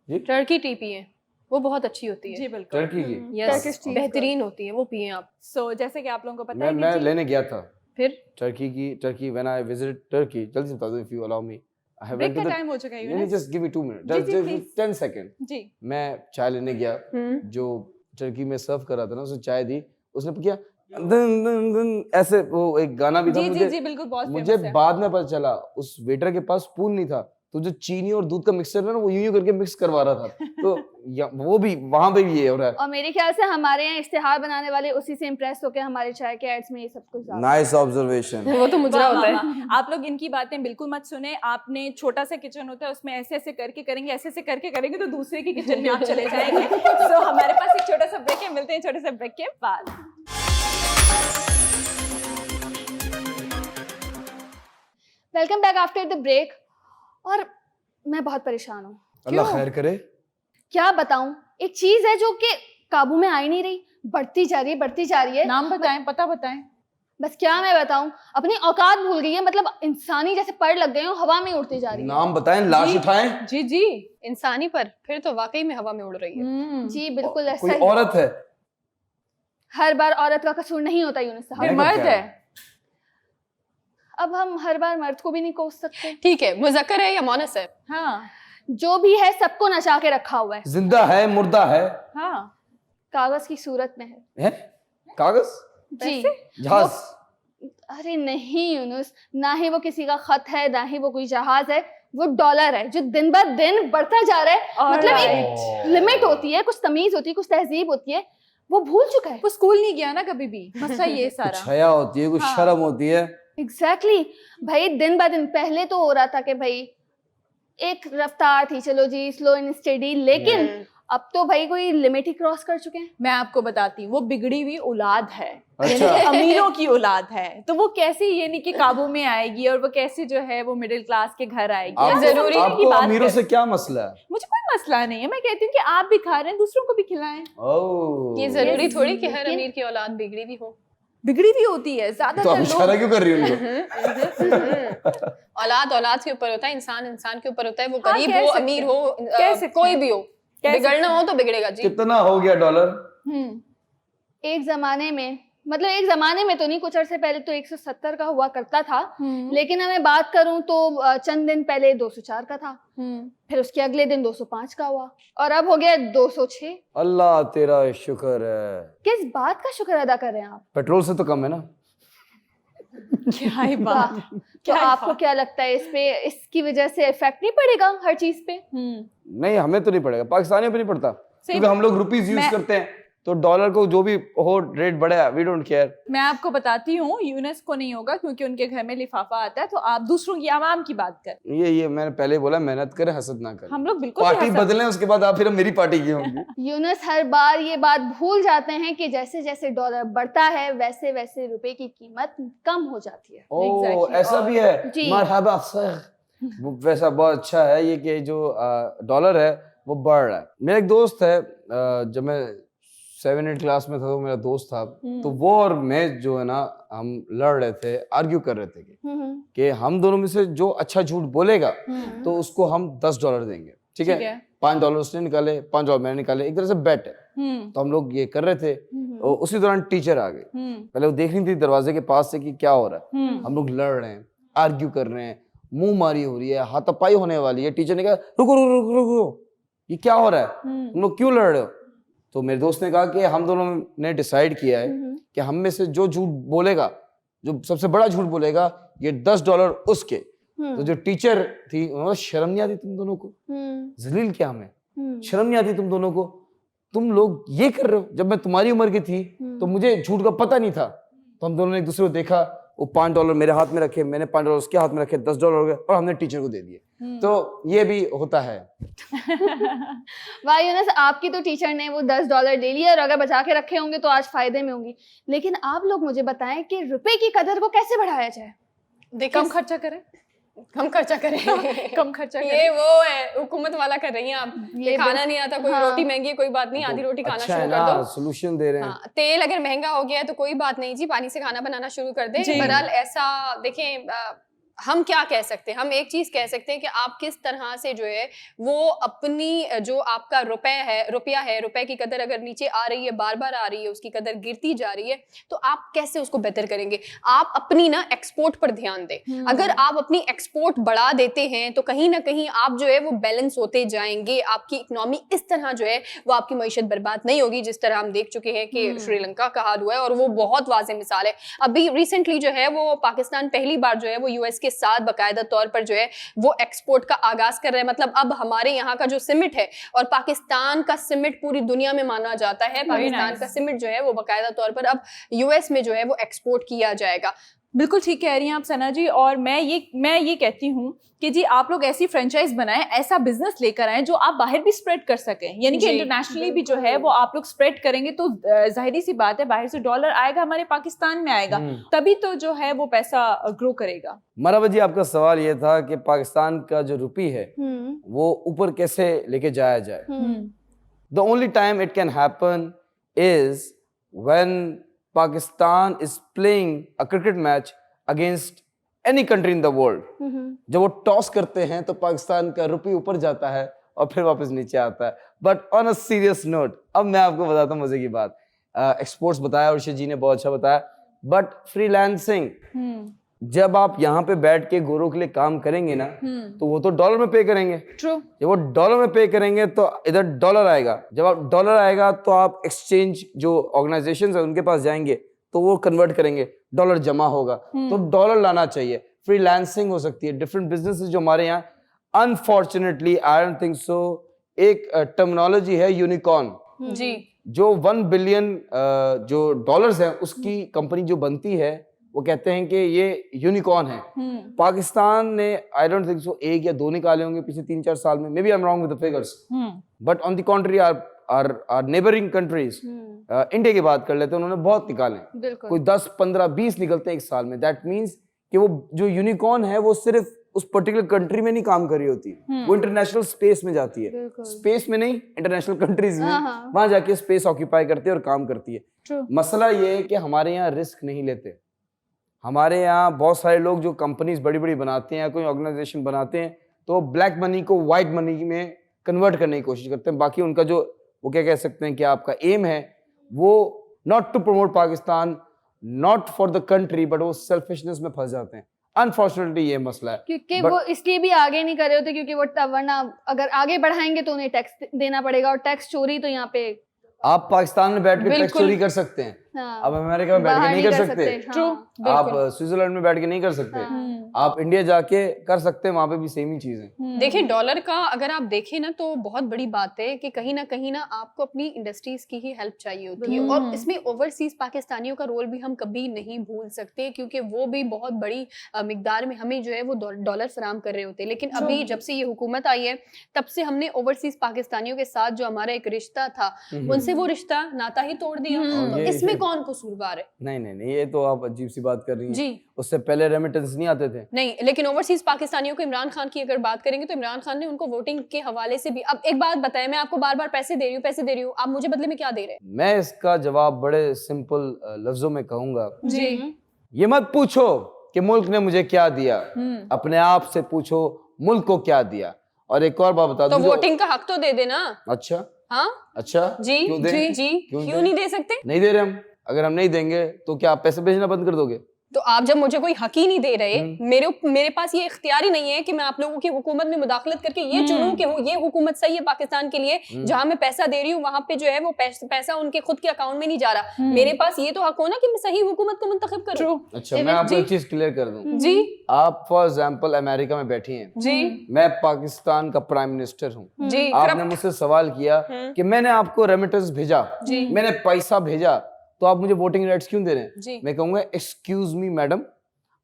टर्की टी पिए, वो बहुत अच्छी होती है। जी बिल्कुल, टर्की की यस बेहतरीन होती है, वो पिए आप। सो जैसे कि आप लोगों को पता है मैं लेने गया था फिर Turkey when I visit Turkey. जल्दी से बता दो if you allow me. I have break का टाइम हो चुका है Yunus. Just give me 2 minute, just 10 second. जी मैं चाय लेने गया, जो टर्की में सर्व कर रहा था ना, उसने चाय दी, उसने किया दन दन दन ऐसे, वो एक गाना भी था। जी बिल्कुल, बहुत मुझे फेमस है। बाद में पता चला उस वेटर के पास स्पून नहीं था, तो जो चीनी और दूध का मिक्सचर है ना, वो यूं करके मिक्स करवा रहा था। तो वो भी वहां पे भी ये हो रहा है। और मेरे ख्याल से हमारे यहाँ इश्तिहार बनाने वाले उसी से इम्प्रेस होकर हमारे चाय के एड्स में ये सब कुछ नाइस ऑब्जर्वेशन। वो तो मुजरा होता है। आप लोग इनकी बातें बिल्कुल मत सुने। आपने छोटा सा किचन होता है, उसमें ऐसे ऐसे करके करेंगे, ऐसे ऐसे करके करेंगे तो दूसरे की किचन में आप चले जाएंगे। तो हमारे पास एक छोटा सा ब्रेक है, मिलते हैं छोटे से ब्रेक के बाद। Welcome back after the break. और मैं बहुत परेशान हूँ। अल्लाह खैर करे। क्या बताऊं, एक चीज है जो कि काबू में आ ही नहीं रही, बढ़ती जा रही है। नाम बताएं, पता बताएं। बस क्या मैं बताऊं, अपनी औकात भूल गई है। मतलब इंसानी जैसे पर लग गए हो, हवा में उड़ती जा रही है। नाम बताएं, लाश उठाएं। जी इंसानी पर, फिर तो वाकई में हवा में उड़ रही है। जी बिल्कुल ऐसा कोई ही। औरत है? हर बार औरत का कसूर नहीं होता यूनुस साहब, मर्द है। अब हम हर बार मर्द को भी नहीं कोस सकते। ठीक है, मुज़क्कर है या मुअन्नस है? हाँ जो भी है सबको नचा के रखा हुआ है। जिंदा है, मुर्दा है? हाँ कागज की सूरत में है? कागज? जी। जहाज? अरे नहीं यूनुस, ना ही वो किसी का खत है, ना ही वो कोई जहाज है। वो डॉलर है जो दिन ब दिन बढ़ता जा रहा है। मतलब एक लिमिट होती है, कुछ तमीज होती है, कुछ तहजीब होती है, वो भूल चुका है। वो स्कूल नहीं गया ना कभी भी, मसला ये सारा। कुछ हया होती है, कुछ शर्म होती है। एग्जैक्टली भाई, दिन ब दिन पहले तो हो रहा था कि भाई एक रफ्तार थी, चलो जी स्लो एंड स्टेडी, लेकिन अब तो भाई कोई लिमिट ही क्रॉस कर चुके हैं। मैं आपको बताती हूँ, वो बिगड़ी हुई औलाद है, अच्छा। यानी अमीरों की औलाद है, तो वो कैसे ये नहीं कि काबू में आएगी और वो कैसे जो है वो मिडिल क्लास के घर आएगी। जरूरी है आपको अमीरों से क्या मसला है? मुझे कोई मसला नहीं है, मैं कहती हूँ कि आप भी खा रहे हैं, दूसरों को भी खिलाएं। ओह, ये जरूरी थोड़ी कि हर अमीर की औलाद बिगड़ी भी हो। बिगड़ी भी होती है तो ज्यादातर आप इशारा लोग। क्यों कर रही हो? औलाद औलाद के ऊपर होता है, इंसान इंसान के ऊपर होता है, वो हाँ, गरीब कह हो सकते अमीर हैं, हो कह सकते कोई हैं, भी हो, कह बिगड़ना हो तो बिगड़ेगा जी। कितना हो गया डॉलर? एक जमाने में, मतलब एक जमाने में तो नहीं, कुछ अरसे पहले तो 170 का हुआ करता था, लेकिन अगर बात करूं तो चंद दिन पहले 204 का था, फिर उसके अगले दिन 205 का हुआ और अब हो गया 206। अल्लाह तेरा शुक्र है। किस बात का शुक्र अदा कर रहे हैं आप? पेट्रोल से तो कम है ना? क्या ही बात। तो आपको क्या लगता है, इस पे, इसकी वजह से इफेक्ट नहीं पड़ेगा हर चीज पे? नहीं, हमें तो नहीं पड़ेगा, पाकिस्तानियों पे नहीं पड़ता, क्योंकि हम लोग रुपीस यूज करते हैं, तो डॉलर को जो भी हो रेट बढ़े, वी डोंट केयर। मैं आपको बताती हूँ, यूनेस को नहीं होगा क्योंकि उनके घर में लिफाफा आता है, तो आप दूसरों की, आवाम की बात कर। ये मैंने पहले ही बोला, मेहनत करें, हसद ना करें। हम लोग बिल्कुल पार्टी बदलें, उसके बाद आप फिर मेरी पार्टी की होंगी। यूनुस हर बार ये बात भूल जाते हैं कि जैसे जैसे डॉलर बढ़ता है वैसे वैसे रुपए की कीमत कम हो जाती है। ओह, ऐसा भी है? जी। मरहबा सर, वो वैसा बहुत अच्छा है ये कि जो डॉलर है वो बढ़ रहा है। मेरा एक दोस्त है, जब मैं 7-8 क्लास में था तो मेरा दोस्त था, तो वो और मैं जो है ना, हम लड़ रहे थे, आर्ग्यू कर रहे थे कि हम दोनों में से जो अच्छा झूठ बोलेगा तो उसको हम $10 देंगे, ठीक है? $5 उसने निकाले, $5 मैंने निकाले, एक तरह से बेट है। तो हम लोग ये कर रहे थे, और उसी दौरान टीचर आ गए। पहले वो देख रही थी दरवाजे के पास से कि क्या हो रहा है। हम लोग लड़ रहे हैं, आर्ग्यू कर रहे हैं, मुंह मारी हो रही है, हाथापाई होने वाली है। टीचर ने कहा रुको रुको रुको रुको, ये क्या हो रहा है, तुम लोग क्यों लड़ रहे हो? तो मेरे दोस्त ने कहा कि हम दोनों ने डिसाइड किया है कि हम में से जो झूठ बोलेगा, जो सबसे बड़ा झूठ बोलेगा, ये $10 उसके। तो जो टीचर थी उन्होंने, शर्म नहीं आती तुम दोनों को? जलील क्या हमें, शर्म नहीं आती तुम दोनों को? तुम लोग ये कर रहे हो, जब मैं तुम्हारी उम्र की थी तो मुझे झूठ का पता नहीं था। तो हम दोनों ने एक दूसरे को देखा, वो $5 मेरे हाथ में रखे, मैंने $5 उसके हाथ में रखे, $10 हो गए और हमने टीचर को दे दिए। तो ये भी होता है। वाह यूनुस, आपकी तो टीचर ने वो $10 ले लिया और अगर बचा के रखे होंगे तो आज फायदे में होंगी। लेकिन आप लोग मुझे बताएं कि रुपए की कदर को कैसे बढ़ाया जाए? कम खर्चा करें, कम खर्चा करें। कम खर्चा करें। ये वो है, हुकूमत वाला कर रही हैं आप। ये खाना नहीं आता, कोई रोटी महंगी है, कोई बात नहीं, आधी रोटी खाना शुरू कर दो। सॉल्यूशन दे रहे हैं। हाँ, तेल अगर महंगा हो गया है तो कोई बात नहीं जी, पानी से खाना बनाना शुरू कर दे। बहरहाल ऐसा देखें, हम क्या कह सकते हैं, हम एक चीज कह सकते हैं कि आप किस तरह से जो है वो अपनी, जो आपका रुपया है, रुपए की कदर अगर नीचे आ रही है, बार बार आ रही है, उसकी कदर गिरती जा रही है, तो आप कैसे उसको बेहतर करेंगे? आप अपनी ना एक्सपोर्ट पर ध्यान दें। अगर आप अपनी एक्सपोर्ट बढ़ा देते हैं तो कहीं ना कहीं आप जो है वो बैलेंस होते जाएंगे, आपकी इकोनॉमी इस तरह जो है वो आपकी मईशत बर्बाद नहीं होगी, जिस तरह हम देख चुके हैं कि श्रीलंका का हाल हुआ है, और वो बहुत वाज़ेह मिसाल है। अभी रिसेंटली जो है वो पाकिस्तान पहली बार जो है वो यूएस के साथ बाकायदा तौर पर जो है वो एक्सपोर्ट का आगाज कर रहे हैं। मतलब अब हमारे यहाँ का जो सीमेंट है, और पाकिस्तान का सीमेंट पूरी दुनिया में माना जाता है, पाकिस्तान का सीमेंट जो है वो बाकायदा तौर पर अब यूएस में जो है वो एक्सपोर्ट किया जाएगा। बिल्कुल ठीक कह रही हैं आप सना जी, और मैं ये कहती हूँ कि जी आप लोग ऐसी फ्रेंचाइज बनाएं, ऐसा बिजनेस लेकर आएं जो आप बाहर भी स्प्रेड कर सकें, यानी कि इंटरनेशनली भी जो है वो आप लोग स्प्रेड करेंगे तो जाहिर सी बात है बाहर से डॉलर आएगा, हमारे पाकिस्तान में आएगा, तभी तो जो है वो पैसा ग्रो करेगा। मराबा जी, आपका सवाल ये था कि पाकिस्तान का जो रुपी है वो ऊपर कैसे लेके जाया जाए। The only time it can happen is when Pakistan is playing a cricket match against any country in the world. जब वो टॉस करते हैं तो पाकिस्तान का रुपये ऊपर जाता है और फिर वापस नीचे आता है। But on a serious note, अब मैं आपको बताता हूँ मजे की बात। एक्सपोर्ट्स बताया और जी ने बहुत अच्छा बताया, बट फ्रीलांसिंग, जब आप यहाँ पे बैठ के गोरों के लिए काम करेंगे ना, तो वो तो डॉलर में पे करेंगे। ट्रू। जब वो डॉलर में पे करेंगे तो इधर डॉलर आएगा, जब आप डॉलर आएगा तो आप एक्सचेंज जो ऑर्गेनाइजेशंस है उनके पास जाएंगे तो वो कन्वर्ट करेंगे, डॉलर जमा होगा, तो डॉलर लाना चाहिए। फ्रीलांसिंग हो सकती है, डिफरेंट बिजनेसेस जो हमारे यहाँ, unfortunately I don't think so, एक टर्मिनोलॉजी है यूनिकॉर्न जी, जो 1 बिलियन जो डॉलर्स है उसकी कंपनी जो बनती है वो कहते हैं कि ये यूनिकॉर्न है। पाकिस्तान ने आई डोंट थिंक सो 1 या 2 निकाले होंगे पिछले 3-4 साल में, may be I am wrong with the figures, but on the contrary or neighbouring countries, India की बात कर लेते हैं, उन्होंने बहुत निकाले, कोई 10, 15, 20 निकलते हैं एक साल में। दैट मीन्स कि वो जो यूनिकॉर्न है वो सिर्फ उस पर्टिकुलर कंट्री में नहीं काम कर रही होती, वो इंटरनेशनल स्पेस में जाती है, स्पेस में नहीं, इंटरनेशनल कंट्रीज में वहां जाके स्पेस ऑक्यूपाई करती है और काम करती है। मसला ये है कि हमारे यहाँ रिस्क नहीं लेते। हमारे यहाँ बहुत सारे लोग जो कंपनीज बड़ी बड़ी बनाते हैं या कोई ऑर्गेनाइजेशन बनाते हैं तो ब्लैक मनी को व्हाइट मनी में कन्वर्ट करने की कोशिश करते हैं। बाकी उनका जो वो क्या कह सकते हैं कि आपका एम है वो not to promote Pakistan, not for the country, but वो सेल्फिशनेस में फंस जाते हैं। अनफॉर्चुनेटली ये मसला है, क्योंकि वो इसलिए भी आगे नहीं कर रहे होते क्योंकि वो वरना अगर आगे बढ़ाएंगे तो उन्हें टैक्स देना पड़ेगा, और टैक्स चोरी तो यहाँ पे आप पाकिस्तान में बैठ के टैक्स चोरी कर सकते हैं, हाँ, आप अमेरिका में बैठ के नहीं कर सकते, हाँ, आप स्विट्जरलैंड में बैठ के नहीं कर सकते, आप इंडिया जाके कर सकते हैं, वहां पे भी सेम ही चीज है। देखिए डॉलर का अगर आप देखें ना तो बहुत बड़ी बात है कि कहीं ना आपको अपनी इंडस्ट्रीज की ही हेल्प चाहिए होती है, और इसमें ओवरसीज पाकिस्तानियों का रोल भी हम कभी नहीं भूल सकते क्योंकि वो भी बहुत बड़ी मिकदार में हमें जो है वो डॉलर फराहम कर रहे होते हैं। लेकिन अभी जब से ये हुकूमत आई है तब से हमने ओवरसीज पाकिस्तानियों के साथ जो हमारा एक रिश्ता था उनसे वो रिश्ता नाता ही तोड़ दिया। तो इसमें कौन कसूरवार है? नहीं, ये तो आप अजीब सी बात कर रही हैं जी। उससे पहले रेमिटेंस नहीं आते थे। नहीं, लेकिन ओवरसीज पाकिस्तानियों को इमरान खान की अगर बात करेंगे तो इमरान खान ने उनको वोटिंग के हवाले से भी, अब एक बात बताएं, मैं आपको बार बार पैसे दे रही हूँ, आप मुझे बदले में क्या दे रहे हैं? मैं इसका जवाब बड़े सिंपल लफ्जों में कहूंगा जी। ये मत पूछो कि मुल्क ने मुझे क्या दिया, अपने आप से पूछो मुल्क को क्या दिया। और एक और बात बता तो वोटिंग का हक तो दे देना। अच्छा, हाँ अच्छा, जी क्यों दे? जी क्यों नहीं दे सकते? नहीं दे रहे हम। अगर हम नहीं देंगे तो क्या आप पैसे भेजना बंद कर दोगे? तो आप जब मुझे कोई हक ही नहीं दे रहे, मेरे पास ये इख्तियार ही नहीं है कि मैं आप लोगों की हुकूमत में मुदाखलत करके ये चुनूं कि ये हुकूमत सही है पाकिस्तान के लिए, जहां मैं पैसा दे रही हूँ वहां पे जो है वो पैसा उनके खुद के अकाउंट में नहीं जा रहा। मेरे पास ये तो हक हो ना कि मैं सही हुकूमत को मुंतखब करूं। अच्छा, मैं आपको एक चीज क्लियर कर दूं जी। आप फॉर एग्जांपल अमेरिका में बैठी हैं जी, मैं पाकिस्तान का प्राइम मिनिस्टर हूँ जी, आपने मुझसे सवाल किया कि मैंने आपको रेमिटेंस भेजा, मैंने पैसा भेजा, तो आप मुझे वोटिंग राइट्स क्यों दे रहे हैं? मैं कहूंगा एक्सक्यूज मी मैडम,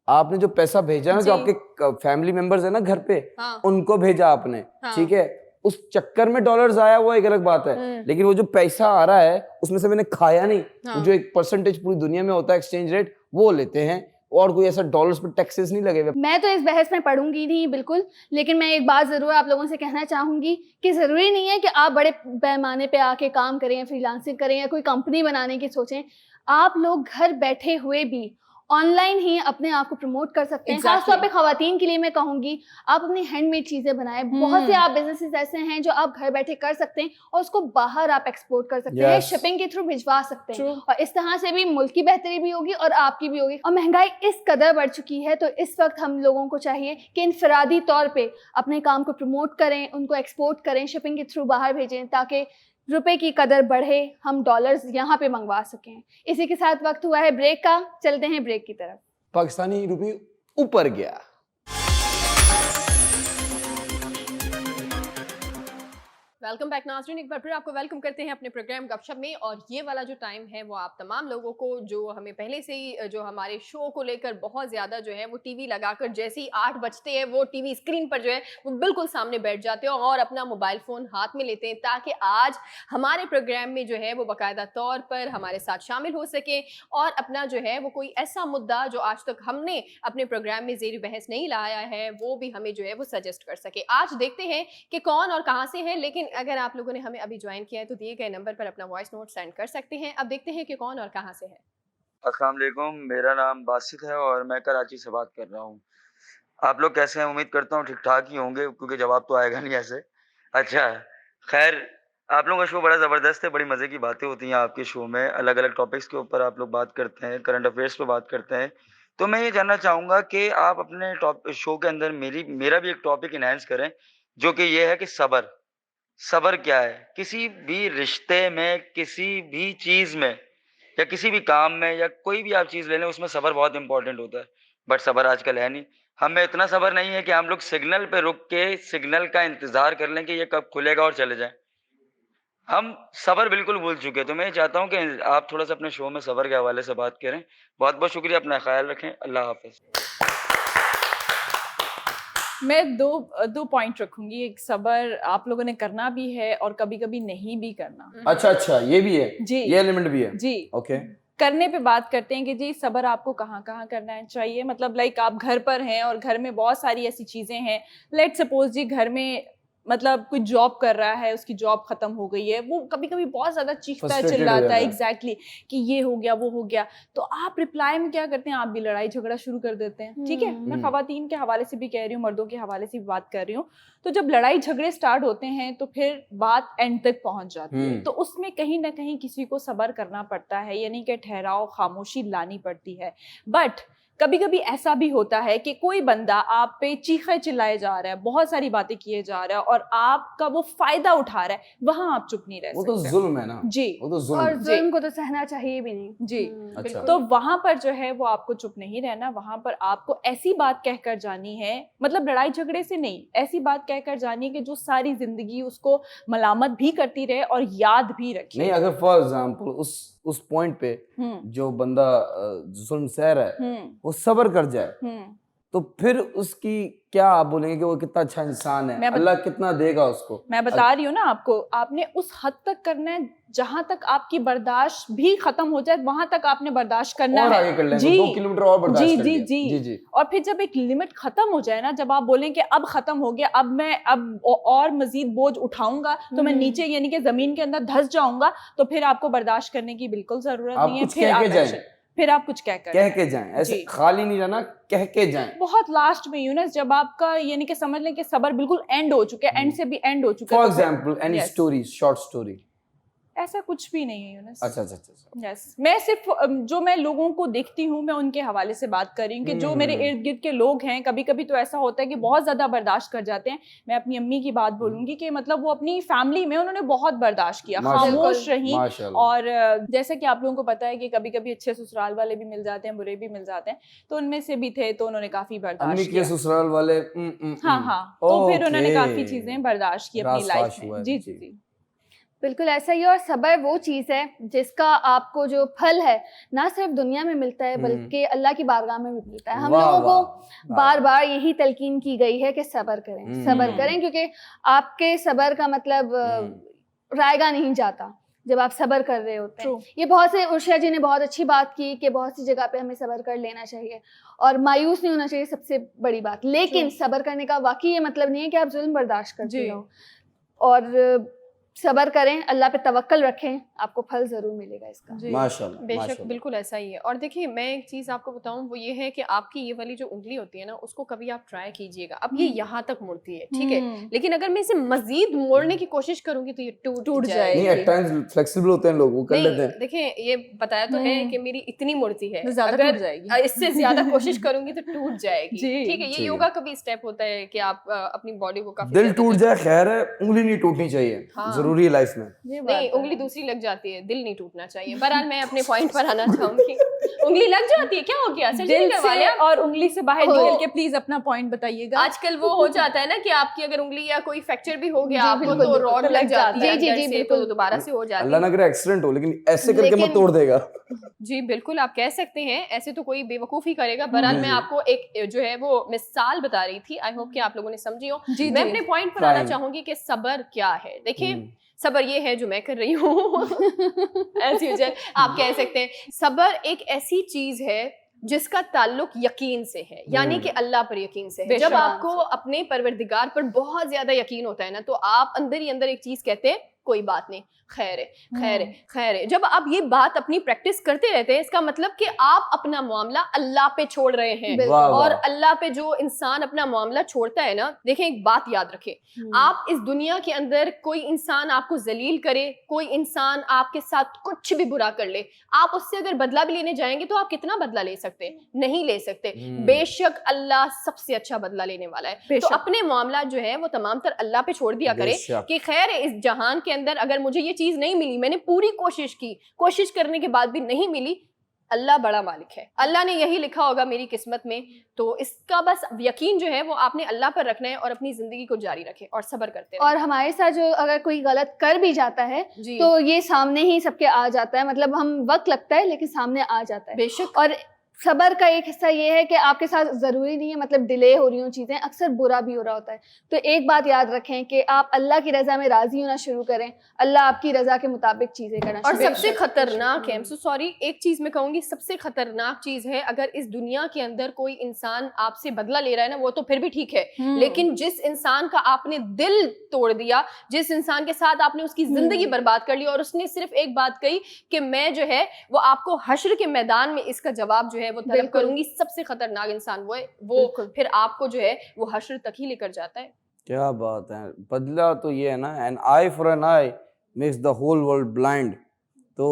आपने जो पैसा भेजा ना, जो आपके फैमिली मेंबर्स है ना घर पे, उनको भेजा आपने, ठीक है, उस चक्कर में डॉलर्स आया वो एक अलग बात है, लेकिन वो जो पैसा आ रहा है उसमें से मैंने खाया नहीं। जो एक परसेंटेज पूरी दुनिया में होता है एक्सचेंज रेट, वो लेते हैं, और कोई ऐसा डॉलर्स पे टैक्सेस नहीं लगे हुए। मैं तो इस बहस में पढ़ूंगी नहीं बिल्कुल, लेकिन मैं एक बात जरूर आप लोगों से कहना चाहूंगी कि जरूरी नहीं है कि आप बड़े पैमाने पे आके काम करें या फ्रीलांसिंग करें या कोई कंपनी बनाने की सोचें। आप लोग घर बैठे हुए भी ऑनलाइन ही अपने आप को प्रमोट कर सकते हैं। खासतौर पे खवातीन के लिए मैं कहूंगी आप अपनी हैंडमेड चीजें बनाएं। बहुत से आप बिजनेसेस ऐसे हैं जो आप घर बैठे कर सकते हैं और उसको बाहर आप एक्सपोर्ट कर सकते हैं, शिपिंग के थ्रू भिजवा सकते हैं, और इस तरह से भी मुल्क की बेहतरी भी होगी और आपकी भी होगी। और महंगाई इस कदर बढ़ चुकी है तो इस वक्त हम लोगों को चाहिए कि इनफरादी तौर पर अपने काम को प्रमोट करें, उनको एक्सपोर्ट करें, शिपिंग के थ्रू बाहर भेजें ताकि रुपए की कदर बढ़े, हम डॉलर्स यहाँ पे मंगवा सकें। इसी के साथ वक्त हुआ है ब्रेक का, चलते हैं ब्रेक की तरफ। पाकिस्तानी रुपये ऊपर गया। वेलकम बैक नाज़रीन, एक बार फिर आपको वेलकम करते हैं अपने प्रोग्राम गपशप में। और ये वाला जो टाइम है वो आप तमाम लोगों को जो हमें पहले से ही जो हमारे शो को लेकर बहुत ज़्यादा जो है वो टीवी लगाकर जैसे ही 8 बजते हैं वो टीवी स्क्रीन पर जो है वो बिल्कुल सामने बैठ जाते हैं और अपना मोबाइल फ़ोन हाथ में लेते हैं ताकि आज हमारे प्रोग्राम में जो है वो बाकायदा तौर पर हमारे साथ शामिल हो सके और अपना जो है वो कोई ऐसा मुद्दा जो आज तक हमने अपने प्रोग्राम में ज़ेर बहस नहीं लाया है वो भी हमें जो है वो सजेस्ट कर सके। आज देखते हैं कि कौन और कहाँ से है, लेकिन अगर आप लोगों ने हमें अभी ज्वाइन किया है तो दिए गए नंबर पर अपना वॉइस नोट सेंड कर सकते हैं। अब देखते हैं कि कौन और कहां से है। अस्सलाम वालेकुम, मेरा नाम बासित है और मैं कराची से बात कर रहा हूँ। आप लोग कैसे हैं? उम्मीद करता हूँ ठीक ठाक ही होंगे क्योंकि जवाब तो आएगा नहीं ऐसे। अच्छा, खैर, आप लोगों का शो बड़ा ज़बरदस्त है, बड़ी मज़े की बातें होती हैं आपके शो में, अलग अलग टॉपिक्स के ऊपर आप लोग बात करते हैं, करंट अफेयर्स पे बात करते हैं। तो मैं ये जानना चाहूँगा कि आप अपने शो के अंदर मेरा भी एक टॉपिक इन्हांस करें जो कि ये है कि सब्र। सब्र क्या है? किसी भी रिश्ते में, किसी भी चीज़ में या किसी भी काम में या कोई भी आप चीज़ ले लें उसमें सब्र बहुत इंपॉर्टेंट होता है। बट सब्र आजकल है नहीं। हमें इतना सब्र नहीं है कि हम लोग सिग्नल पे रुक के सिग्नल का इंतज़ार कर लें कि ये कब खुलेगा और चले जाएँ। हम सब्र बिल्कुल भूल चुके हैं, तो मैं चाहता हूँ कि आप थोड़ा सा अपने शो में सब्र के हवाले से बात करें। बहुत बहुत शुक्रिया, अपना ख्याल रखें, अल्लाह हाफिज। मैं दो पॉइंट रखूंगी। एक, सब्र आप लोगों ने करना भी है और कभी कभी नहीं भी करना। अच्छा, ये भी है जी, ये एलिमेंट भी है जी। ओके। करने पे बात करते हैं कि जी सब्र आपको कहाँ कहाँ करना चाहिए। मतलब लाइक आप घर पर हैं और घर में बहुत सारी ऐसी चीजें हैं, लेट सपोज जी घर में मतलब कोई जॉब कर रहा है, उसकी जॉब खत्म हो गई है, वो कभी कभी बहुत ज्यादा चीखता है, चिल्लाता है, एग्जैक्टली कि ये हो गया वो हो गया, तो आप रिप्लाई में क्या करते हैं? आप भी लड़ाई झगड़ा शुरू कर देते हैं। ठीक है, मैं खवातीन के हवाले से भी कह रही हूँ, मर्दों के हवाले से भी बात कर रही हूँ। तो जब लड़ाई झगड़े स्टार्ट होते हैं तो फिर बात एंड तक पहुंच जाती है, तो उसमें कहीं ना कहीं किसी को सब्र करना पड़ता है, यानी कि ठहराव, खामोशी लानी पड़ती है। बट कभी कभी ऐसा भी होता है कि कोई बंदा आप पे चीखे चिल्लाए जा रहा है, बहुत सारी बातें किए जा रहा है और आपका वो फायदा उठा रहा है, वहां आप चुप नहीं रह सकते। वो तो जुल्म है ना जी, वो तो जुल्म और जुल्म को तो सहना चाहिए भी नहीं जी। अच्छा। तो वहां पर जो है वो आपको चुप नहीं रहना, वहां पर आपको ऐसी बात कहकर जानी है, मतलब लड़ाई झगड़े से नहीं, ऐसी बात कहकर जानी है कि जो सारी जिंदगी उसको मलामत भी करती रहे और याद भी रखे। नहीं, अगर फॉर एग्जांपल उस पॉइंट पे जो बंदा जुल्म सह रहा है वो सब्र कर जाए, तो फिर उसकी क्या आप बोलेंगे कि वो कितना अच्छा इंसान है, अल्लाह कितना देगा उसको। मैं बता रही हूँ ना आपको, आपने उस हद तक करना है जहां तक आपकी बर्दाश्त भी खत्म हो जाए, वहां तक आपने बर्दाश्त करना और है। आगे कर लेंगे, जी, 2 किलोमीटर और बर्दाश्त जी, कर जी, लिया। जी, जी, जी। और फिर जब एक लिमिट खत्म हो जाए ना, जब आप बोलें कि अब खत्म हो गया, अब और मजीद बोझ उठाऊंगा तो मैं नीचे यानी कि जमीन के अंदर धंस जाऊंगा, तो फिर आपको बर्दाश्त करने की बिल्कुल जरूरत नहीं है। फिर आप कुछ कह के जाएं, ऐसे खाली नहीं रहना, कह के जाएं। बहुत लास्ट में यूनस जब आपका यानी कि समझ लें कि सब्र बिल्कुल एंड हो चुके हैं, एंड से भी एंड हो चुका है। For example any story, short story. ऐसा कुछ भी नहीं है यूनस। अच्छा। यस, मैं सिर्फ जो मैं लोगों को देखती हूँ मैं उनके हवाले से बात कर रही हूँ कि जो मेरे इर्द गिर्द के लोग हैं, कभी कभी तो ऐसा होता है कि बहुत ज्यादा बर्दाश्त कर जाते हैं। मैं अपनी अम्मी की बात बोलूंगी कि मतलब वो अपनी फैमिली में उन्होंने बहुत बर्दाश्त किया, खामोश रही। और जैसे कि आप लोगों को पता है कि कभी कभी अच्छे ससुराल वाले भी मिल जाते हैं, बुरे भी मिल जाते हैं, तो उनमें से भी थे, तो उन्होंने काफी बर्दाश्त किया। ससुराल वाले हाँ, तो फिर उन्होंने काफी चीजें बर्दाश्त की अपनी लाइफ में। जी, बिल्कुल ऐसा ही। और सब्र वो चीज़ है जिसका आपको जो फल है ना सिर्फ दुनिया में मिलता है बल्कि अल्लाह की बारगाह में भी मिलता है। हम लोगों को बार बार यही तलकीन की गई है कि सब्र करें, क्योंकि आपके सब्र का मतलब रायगा नहीं जाता जब आप सब्र कर रहे होते हैं। ये बहुत से उर्शिया जी ने बहुत अच्छी बात की कि बहुत सी जगह पे हमें सब्र कर लेना चाहिए और मायूस नहीं होना चाहिए, सबसे बड़ी बात। लेकिन सब्र करने का वाकई ये मतलब नहीं है कि आप जुल्म बर्दाश्त करते हो, और सब्र करें, अल्लाह पे तवक्कल रखें, आपको फल जरूर मिलेगा इसका। माशाल्लाह, बेशक, बिल्कुल ऐसा ही है। और देखिए, मैं एक चीज़ आपको बताऊं, वो ये है कि आपकी ये वाली जो उंगली होती है ना, उसको कभी आप ट्राई कीजिएगा। अब ये यहाँ तक मुड़ती है, ठीक है, लेकिन अगर मैं इसे मजीद मोड़ने की कोशिश करूंगी तो ये टूट जाएगी। नहीं, एट टाइम्स फ्लेक्सिबल होते हैं लोग, वो कर लेते हैं। देखिए, ये बताया तो है कि मेरी इतनी मुड़ती है, अगर इससे ज्यादा कोशिश करूंगी तो टूट जाएगी। ठीक है, ये योगा का भी स्टेप होता है कि आप अपनी बॉडी को काफी दिल टूट जाए खैर है, उंगली नहीं टूटनी चाहिए, जरूरी है लाइफ में। नहीं, उंगली दूसरी लग जाती है, दिल नहीं टूटना चाहिए। बहरहाल मैं अपने पॉइंट पर आना चाहूंगी। उंगली लग जाती है, क्या हो गया? दिल से और उंगली से बाहर निकल के प्लीज अपना पॉइंट बताइएगा। आजकल वो हो जाता है ना कि आपकी अगर उंगली या कोई फ्रैक्चर भी हो गया आपको तो रॉड लग जाती है, जी, तो दोबारा से हो जाती है। अल्लाह ना करे एक्सीडेंट हो, लेकिन ऐसे करके मत तोड़ देगा। जी बिल्कुल, आप कह सकते हैं, ऐसे तो कोई बेवकूफी करेगा। बहरहाल मैं आपको एक जो है वो मिसाल बता रही थी, आई होप कि आप लोगों ने समझी हो। मैं अपने पॉइंट पर आना चाहूंगी कि सब्र क्या है। देखिए, सब्र ये है जो मैं कर रही हूँ ऐसी वजह आप कह सकते हैं। सब्र एक ऐसी चीज है जिसका ताल्लुक यकीन से है, यानी कि अल्लाह पर यकीन से है। जब आपको अपने परवरदिगार पर बहुत ज्यादा यकीन होता है ना, तो आप अंदर ही अंदर एक चीज कहते हैं, कोई बात नहीं, खैर है, खैर है, खैर है। जब आप ये बात अपनी प्रैक्टिस करते रहते हैं, इसका मतलब कि आप अपना मामला अल्लाह पे छोड़ रहे हैं। और अल्लाह पे जो इंसान अपना मामला छोड़ता है ना, देखें एक बात याद रखें, आप इस दुनिया के अंदर कोई इंसान आपको जलील करे, कोई इंसान आपके साथ कुछ भी बुरा कर ले, आप उससे अगर बदला भी लेने जाएंगे तो आप कितना बदला ले सकते हैं? नहीं ले सकते। बेशक अल्लाह सबसे अच्छा बदला लेने वाला है। तो अपने मामला जो है वो तमाम तर अल्लाह पे छोड़ दिया करे कि खैर है, इस जहान के अंदर अगर मुझे ये चीज नहीं मिली, मैंने पूरी कोशिश की, कोशिश करने के बाद भी नहीं मिली, अल्लाह बड़ा मालिक है, अल्लाह ने यही लिखा होगा मेरी किस्मत में, तो इसका बस यकीन जो है वो आपने अल्लाह पर रखना है और अपनी जिंदगी को जारी रखें और सब्र करते रहें। और हमारे साथ जो अगर कोई गलत कर भी जाता है जी। तो ये सामने ही सबके आ जाता है, मतलब हम वक्त लगता है लेकिन सामने आ जाता है। बेशक। और सबर का एक हिस्सा ये है कि आपके साथ जरूरी नहीं है मतलब डिले हो रही हो चीजें, अक्सर बुरा भी हो रहा होता है। तो एक बात याद रखें कि आप अल्लाह की रजा में राजी होना शुरू करें, अल्लाह आपकी रजा के मुताबिक चीजें करना और शुरू सबसे खतरनाक है, सॉरी एक चीज मैं कहूंगी, सबसे खतरनाक चीज है अगर इस दुनिया के अंदर कोई इंसान आपसे बदला ले रहा है ना, वो तो फिर भी ठीक है, लेकिन जिस इंसान का आपने दिल तोड़ दिया, जिस इंसान के साथ आपने उसकी जिंदगी बर्बाद कर ली और उसने सिर्फ एक बात कही कि मैं जो है वो आपको हश्र के मैदान में इसका जवाब जो है वो तलब करूंगी, सबसे खतरनाक इंसान वो है, वो फिर आपको जो है वो हश्र तक ही लेकर जाता है। क्या बात है, बदला तो ये है ना, an eye for an eye makes the whole world blind. तो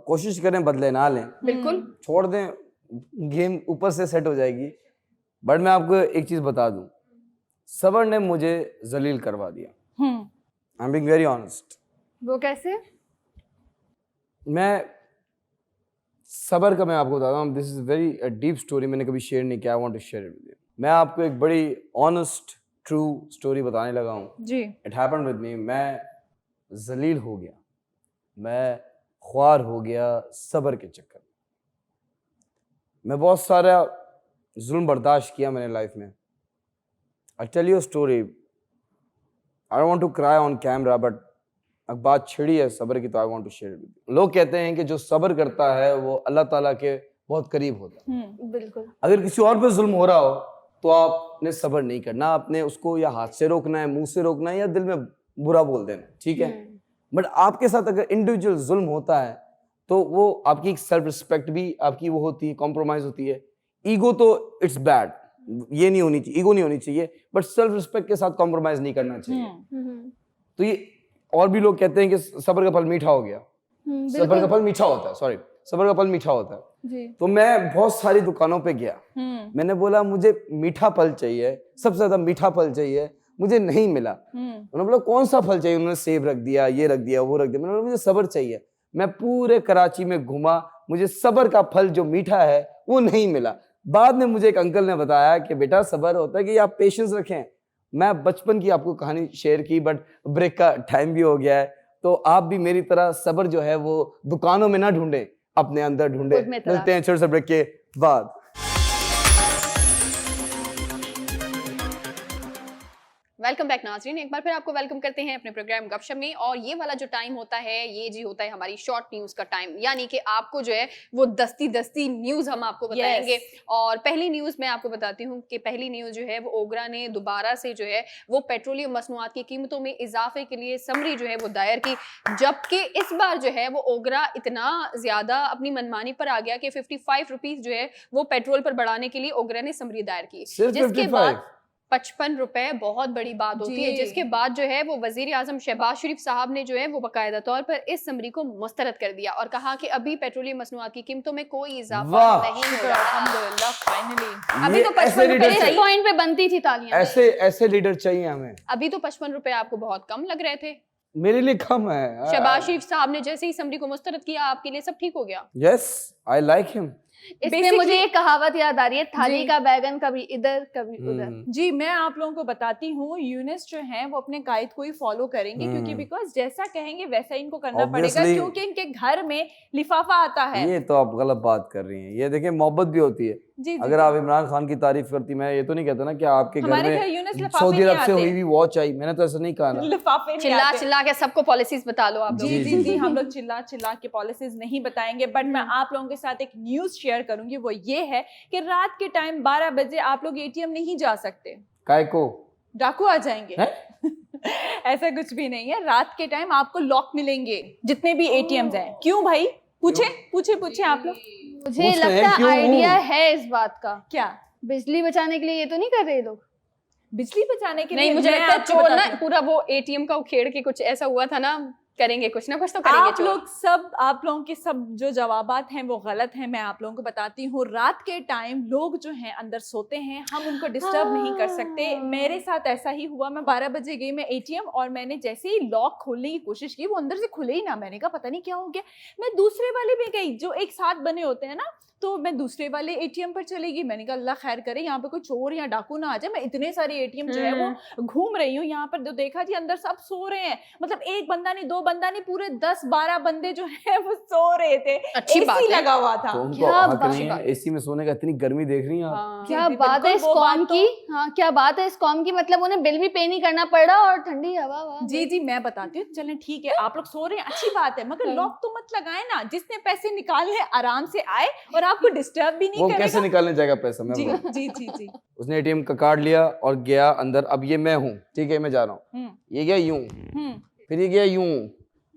कोशिश करें बदले ना लें, बिल्कुल छोड़ दें, गेम ऊपर से सेट हो जाएगी। बट मैं आपको एक चीज बता दूं, सबर ने मुझे जलील करवा दिया। I am being very honest. वो कैसे? मैं सबर का मैं आपको बताता हूँ, this is very deep story, मैंने कभी शेयर नहीं किया, I want to share it with you. मैं आपको एक बड़ी ऑनेस्ट ट्रू स्टोरी बताने लगा हूँ जी। It happened with me. मैं जलील हो गया, मैं ख्वार हो गया सबर के चक्कर में। मैं बहुत सारा जुल्म बर्दाश्त किया मैंने लाइफ में। I tell you story, I don't want to cry on camera, but अब बात छिड़ी है सब्र की तो I want to share with you. लोग कहते हैं कि जो सब्र करता है वो अल्लाह ताला के बहुत करीब होता है। बिल्कुल। अगर किसी और पे जुल्म हो रहा हो तो आपने सब्र नहीं करना, आपने उसको या हाथ से रोकना है, मुंह से रोकना है, या दिल में बुरा बोल देना, ठीक है। बट आपके साथ अगर इंडिविजुअल जुल्म होता है तो वो आपकी सेल्फ रिस्पेक्ट भी आपकी वो होती है, कॉम्प्रोमाइज होती है। ईगो तो इट्स बैड, ये नहीं होनी चाहिए, ईगो नहीं होनी चाहिए, बट सेल्फ रिस्पेक्ट के साथ कॉम्प्रोमाइज नहीं करना चाहिए। तो ये और भी लोग कहते हैं कि सब्र का फल मीठा हो गया, सब्र का फल मीठा होता है, सॉरी सब्र का फल मीठा होता है जी। तो मैं बहुत सारी दुकानों पे गया, मैंने बोला मुझे मीठा फल चाहिए, सबसे ज्यादा मीठा फल चाहिए, मुझे नहीं मिला। उन्होंने बोला कौन सा फल चाहिए, उन्होंने सेब रख दिया, ये रख दिया, वो रख दिया। मैंने बोला मुझे सब्र चाहिए। मैं पूरे कराची में घूमा, मुझे सब्र का फल जो मीठा है वो नहीं मिला। बाद में मुझे एक अंकल ने बताया कि बेटा सब्र होता है कि आप पेशेंस रखें। मैं बचपन की आपको कहानी शेयर की, बट ब्रेक का टाइम भी हो गया है, तो आप भी मेरी तरह सब्र जो है वो दुकानों में ना ढूंढे, अपने अंदर ढूंढे। मिलते हैं छोटे से ब्रेक के बाद। वेलकम बैक नाज़रीन, एक बार फिर आपको वेलकम करते हैं अपने प्रोग्राम गपशप में। और ये वाला जो टाइम होता है ये जी होता है हमारी शॉर्ट न्यूज़ का टाइम, यानी कि आपको जो है वो दस्ती दस्ती न्यूज़ हम आपको बताएंगे। और पहली न्यूज़ मैं आपको बताती हूँ कि पहली न्यूज़ जो है वो ओगरा ने दोबारा से जो है वो पेट्रोलियम मसनूआत की कीमतों में इजाफे के लिए समरी जो है वो दायर की, जबकि इस बार जो है वो ओगरा इतना ज्यादा अपनी मनमानी पर आ गया कि 55 रुपीज जो है वो पेट्रोल पर बढ़ाने के लिए ओगरा ने समरी दायर की, जिसके बाद 55 रुपए बहुत बड़ी बात होती है, जिसके बाद जो है वो वजीर आजम शहबाज शरीफ साहब ने जो है वो बाकायदा तौर पर इस समरी को मुस्तरद कर दिया और कहा कि अभी पेट्रोलियम मसनूआत की कीमतों में कोई इजाफा नहीं हो रहा। अल्हम्दुलिल्लाह फाइनली। अभी तो 55 रुपए पॉइंट पे बनती थी तालियां। ऐसे लीडर चाहिए हमें। अभी तो 55 रुपए आपको बहुत कम लग रहे थे, मेरे लिए कम है। शहबाज शरीफ साहब ने जैसे ही समरी को मुस्तरद किया आपके लिए सब ठीक हो गया। Yes, I like him. इसमें मुझे एक कहावत याद आ रही है, थाली का बैगन कभी इधर कभी उधर। जी, मैं आप लोगों को बताती हूँ, यूनिस जो हैं वो अपने कायद को ही फॉलो करेंगे, क्योंकि बिकॉज जैसा कहेंगे वैसा इनको करना पड़ेगा, क्योंकि इनके घर में लिफाफा आता है। ये तो आप गलत बात कर रही हैं। ये देखिए मोहब्बत भी होती है। जी, अगर आप इमरान खान की तारीफ करती, मैं ये तो नहीं कहता ना कि आपके घर में सऊदी अरब से हुई हुई वॉच आई, मैंने तो ऐसा नहीं कहा ना। लिफाफे चिल्ला चिल्ला के सबको पॉलिसीज बता लो आप। जी, हम लोग चिल्ला चिल्ला के पॉलिसीज नहीं बताएंगे, बट मैं आप लोगों के साथ एक न्यूज शेयर करूंगी। वो ये है कि रात के टाइम 12 बजे आप लोग एटीएम नहीं जा सकते। काय को? डाकू आ जाएंगे। ऐसा कुछ भी नहीं है, रात के टाइम आपको लॉक मिलेंगे जितने भी एटीएम्स हैं। क्यों भाई? पूछे आप लोग। मुझे लगता है आइडिया है इस बात का। क्या? बिजली बचाने के लिए ये तो नहीं कर रहे लोग? बिजली बचाने के लिए नहीं, मुझे लगता है चोर ना पूरा वो एटीएम का उखेड़ के कुछ ऐसा हुआ था ना, करेंगे, कुछ ना कुछ तो करेंगे चोर। आप लोगों के सब जो जवाबात हैं वो गलत हैं। मैं आप लोगों को बताती हूँ, रात के टाइम लोग जो हैं अंदर सोते हैं, हम उनको डिस्टर्ब नहीं कर सकते। मेरे साथ ऐसा ही हुआ। मैं 12 बजे गई मैं ATM, और मैंने जैसे ही लॉक खोलने की कोशिश की वो अंदर से खुले ही ना। मैंने कहा पता नहीं क्या हो गया। मैं दूसरे वाले में गई, जो एक साथ बने होते हैं ना, तो मैं दूसरे वाले ATM पर चली गई। मैंने कहा अल्लाह खैर करे, यहाँ पे कोई चोर या डाकू ना आ जाए। मैं इतने सारे ATM जो है वो घूम रही हूँ यहाँ पर, जो देखा जी अंदर सब सो रहे हैं। मतलब एक बंदा नहीं, दो बंदा नहीं, पूरे 10-12 बंदे जो है वो सो रहे थे। अच्छी बात है, लगा हुआ था। तो उनको हक नहीं है AC में सोने का। इतनी गर्मी देख रही हैं आप। क्या बात है इस कौम की। हाँ, क्या बात है इस कौम की। मतलब उन्हें बिल भी पे नहीं करना पड़ रहा और ठंडी हवा। जी मैं बताती हूँ। चलें ठीक है, आप लोग सो रहे हैं, अच्छी बात है, मगर लॉक तो मत लगाए ना। जिसने पैसे निकाले आराम से आए और आपको डिस्टर्ब भी नहीं वो करेगा। कैसे निकालने जाएगा पैसा? मैं जी। उसने ATM का कार्ड लिया और गया अंदर। अब ये मैं हूँ, ठीक है, मैं जा रहा हूँ। ये गया यूं, फिर ये गया यूं,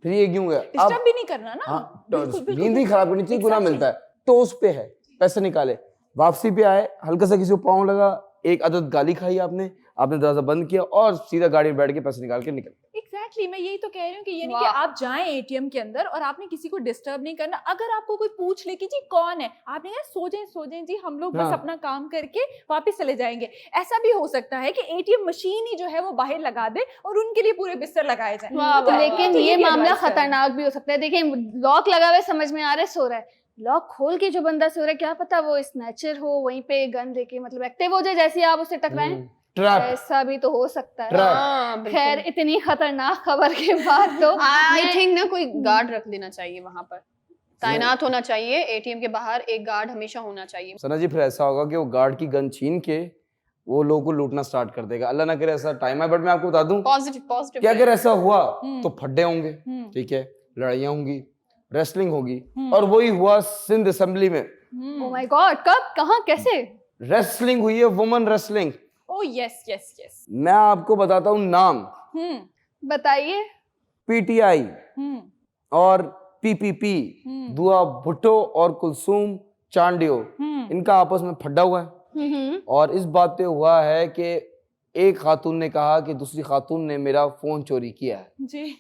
फिर ये यूं गया। डिस्टर्ब भी नहीं करना ना। हाँ, नींद ही खराब करनी चाहिए, गुनाह मिलता है। तो उस पे है, पैसे निकाले, वापसी पे आए, हल्का सा किसी को पाँव लगा, एक आदत गाली खाई आपने दरवाजा बंद किया और सीधा गाड़ी में बैठ के पैसे निकाल के निकल। एग्जैक्टली, मैं यही तो कह रही हूँ कि ये नहीं कि आप जाएं ATM के अंदर और आपने किसी को डिस्टर्ब नहीं करना। अगर आपको कोई पूछ ले कि जी कौन है, आपने कहा सो जाएं जी, हम लोग बस अपना काम करके वापस चले जाएंगे। ऐसा भी हो सकता है कि ATM मशीन ही जो है वो बाहर लगा दे और उनके लिए पूरे बिस्तर लगाए जाए। लेकिन ये मामला खतरनाक भी हो सकता है। देखिए लॉक लगा हुआ समझ में आ रहा है, सो रहा है, लॉक खोल के जो बंदा सो रहा है, क्या पता वो स्नैचर हो, वहीं पे गन लेके मतलब एक्टिव हो जाए जैसे आप उससे टकराएं। ऐसा भी तो हो सकता है। खैर इतनी खतरनाक खबर के बाद तो आई थिंक ना कोई गार्ड रख देना चाहिए वहां पर, तैनात होना चाहिए। ATM के बाहर एक गार्ड हमेशा होना चाहिए। सना जी, फिर ऐसा होगा कि वो गार्ड की गन छीन के वो लोगों को लूटना स्टार्ट कर देगा। अल्लाह ना करे ऐसा टाइम है। बट मैं आपको बता दूं, पॉजिटिव कि अगर ऐसा हुआ तो फड्डे होंगे, ठीक है, लड़ाइयाँ होंगी, रेसलिंग होगी। और वही हुआ सिंध असेंबली में। ओह माय गॉड, कब, कहाँ, कैसे रेसलिंग हुई है, वुमेन रेसलिंग। Oh yes. मैं आपको बताता हूँ नाम, बताइए। PTI और PPP, दुआ भुट्टो और कुलसूम चांडियो, इनका आपस में फड्डा हुआ है। और इस बात पे हुआ है कि एक खातून ने कहा कि दूसरी खातून ने मेरा फोन चोरी किया है जी।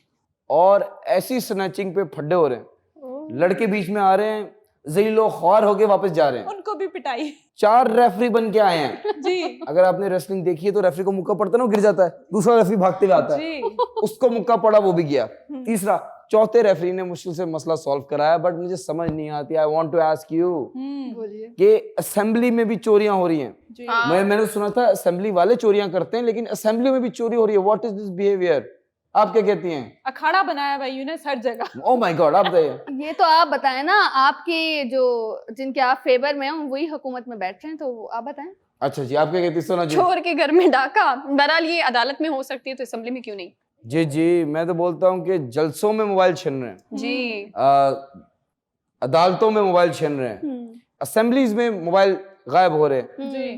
और ऐसी स्नैचिंग पे फड्डे हो रहे हैं। लड़के बीच में आ रहे हैं, ज़लीलो ख्वार होके वापस जा रहे हैं। उनको भी पिटाई। 4 रेफरी बन के आए हैं जी। अगर आपने रेसलिंग देखी है तो रेफरी को मुक्का पड़ता है ना, वो गिर जाता है, दूसरा रेफरी भागते हुए आता है, उसको मुक्का पड़ा, वो भी गया। तीसरा, चौथे रेफरी ने मुश्किल से मसला सॉल्व कराया। बट मुझे समझ नहीं आती, I want to ask you कि असेंबली में भी चोरियां हो रही हैं। मैंने सुना था असेंबली वाले चोरियां करते हैं, लेकिन असेंबली में भी चोरी हो रही है। What is this behaviour? आप क्या कहती हैं? अखाड़ा बनाया भाई यूने हर जगह। ओह माय गॉड, आप बताइए। ये तो आप बताएं ना, आपके जो जिनके आप फेवर में हैं वही हुकूमत में बैठ रहे हैं, तो आप बताएं। अच्छा जी, आप क्या कहती हैं? सुना जी। चोर के घर में डाका, बहरहाल ये अदालत में हो सकती है तो असेंबली में क्यों नहीं? जी, मैं तो बोलता हूँ कि जलसों में मोबाइल छीन रहे हैं जी, अदालतों में मोबाइल छीन रहे हैं, असेंबलीज में मोबाइल गायब हो रहे हैं जी।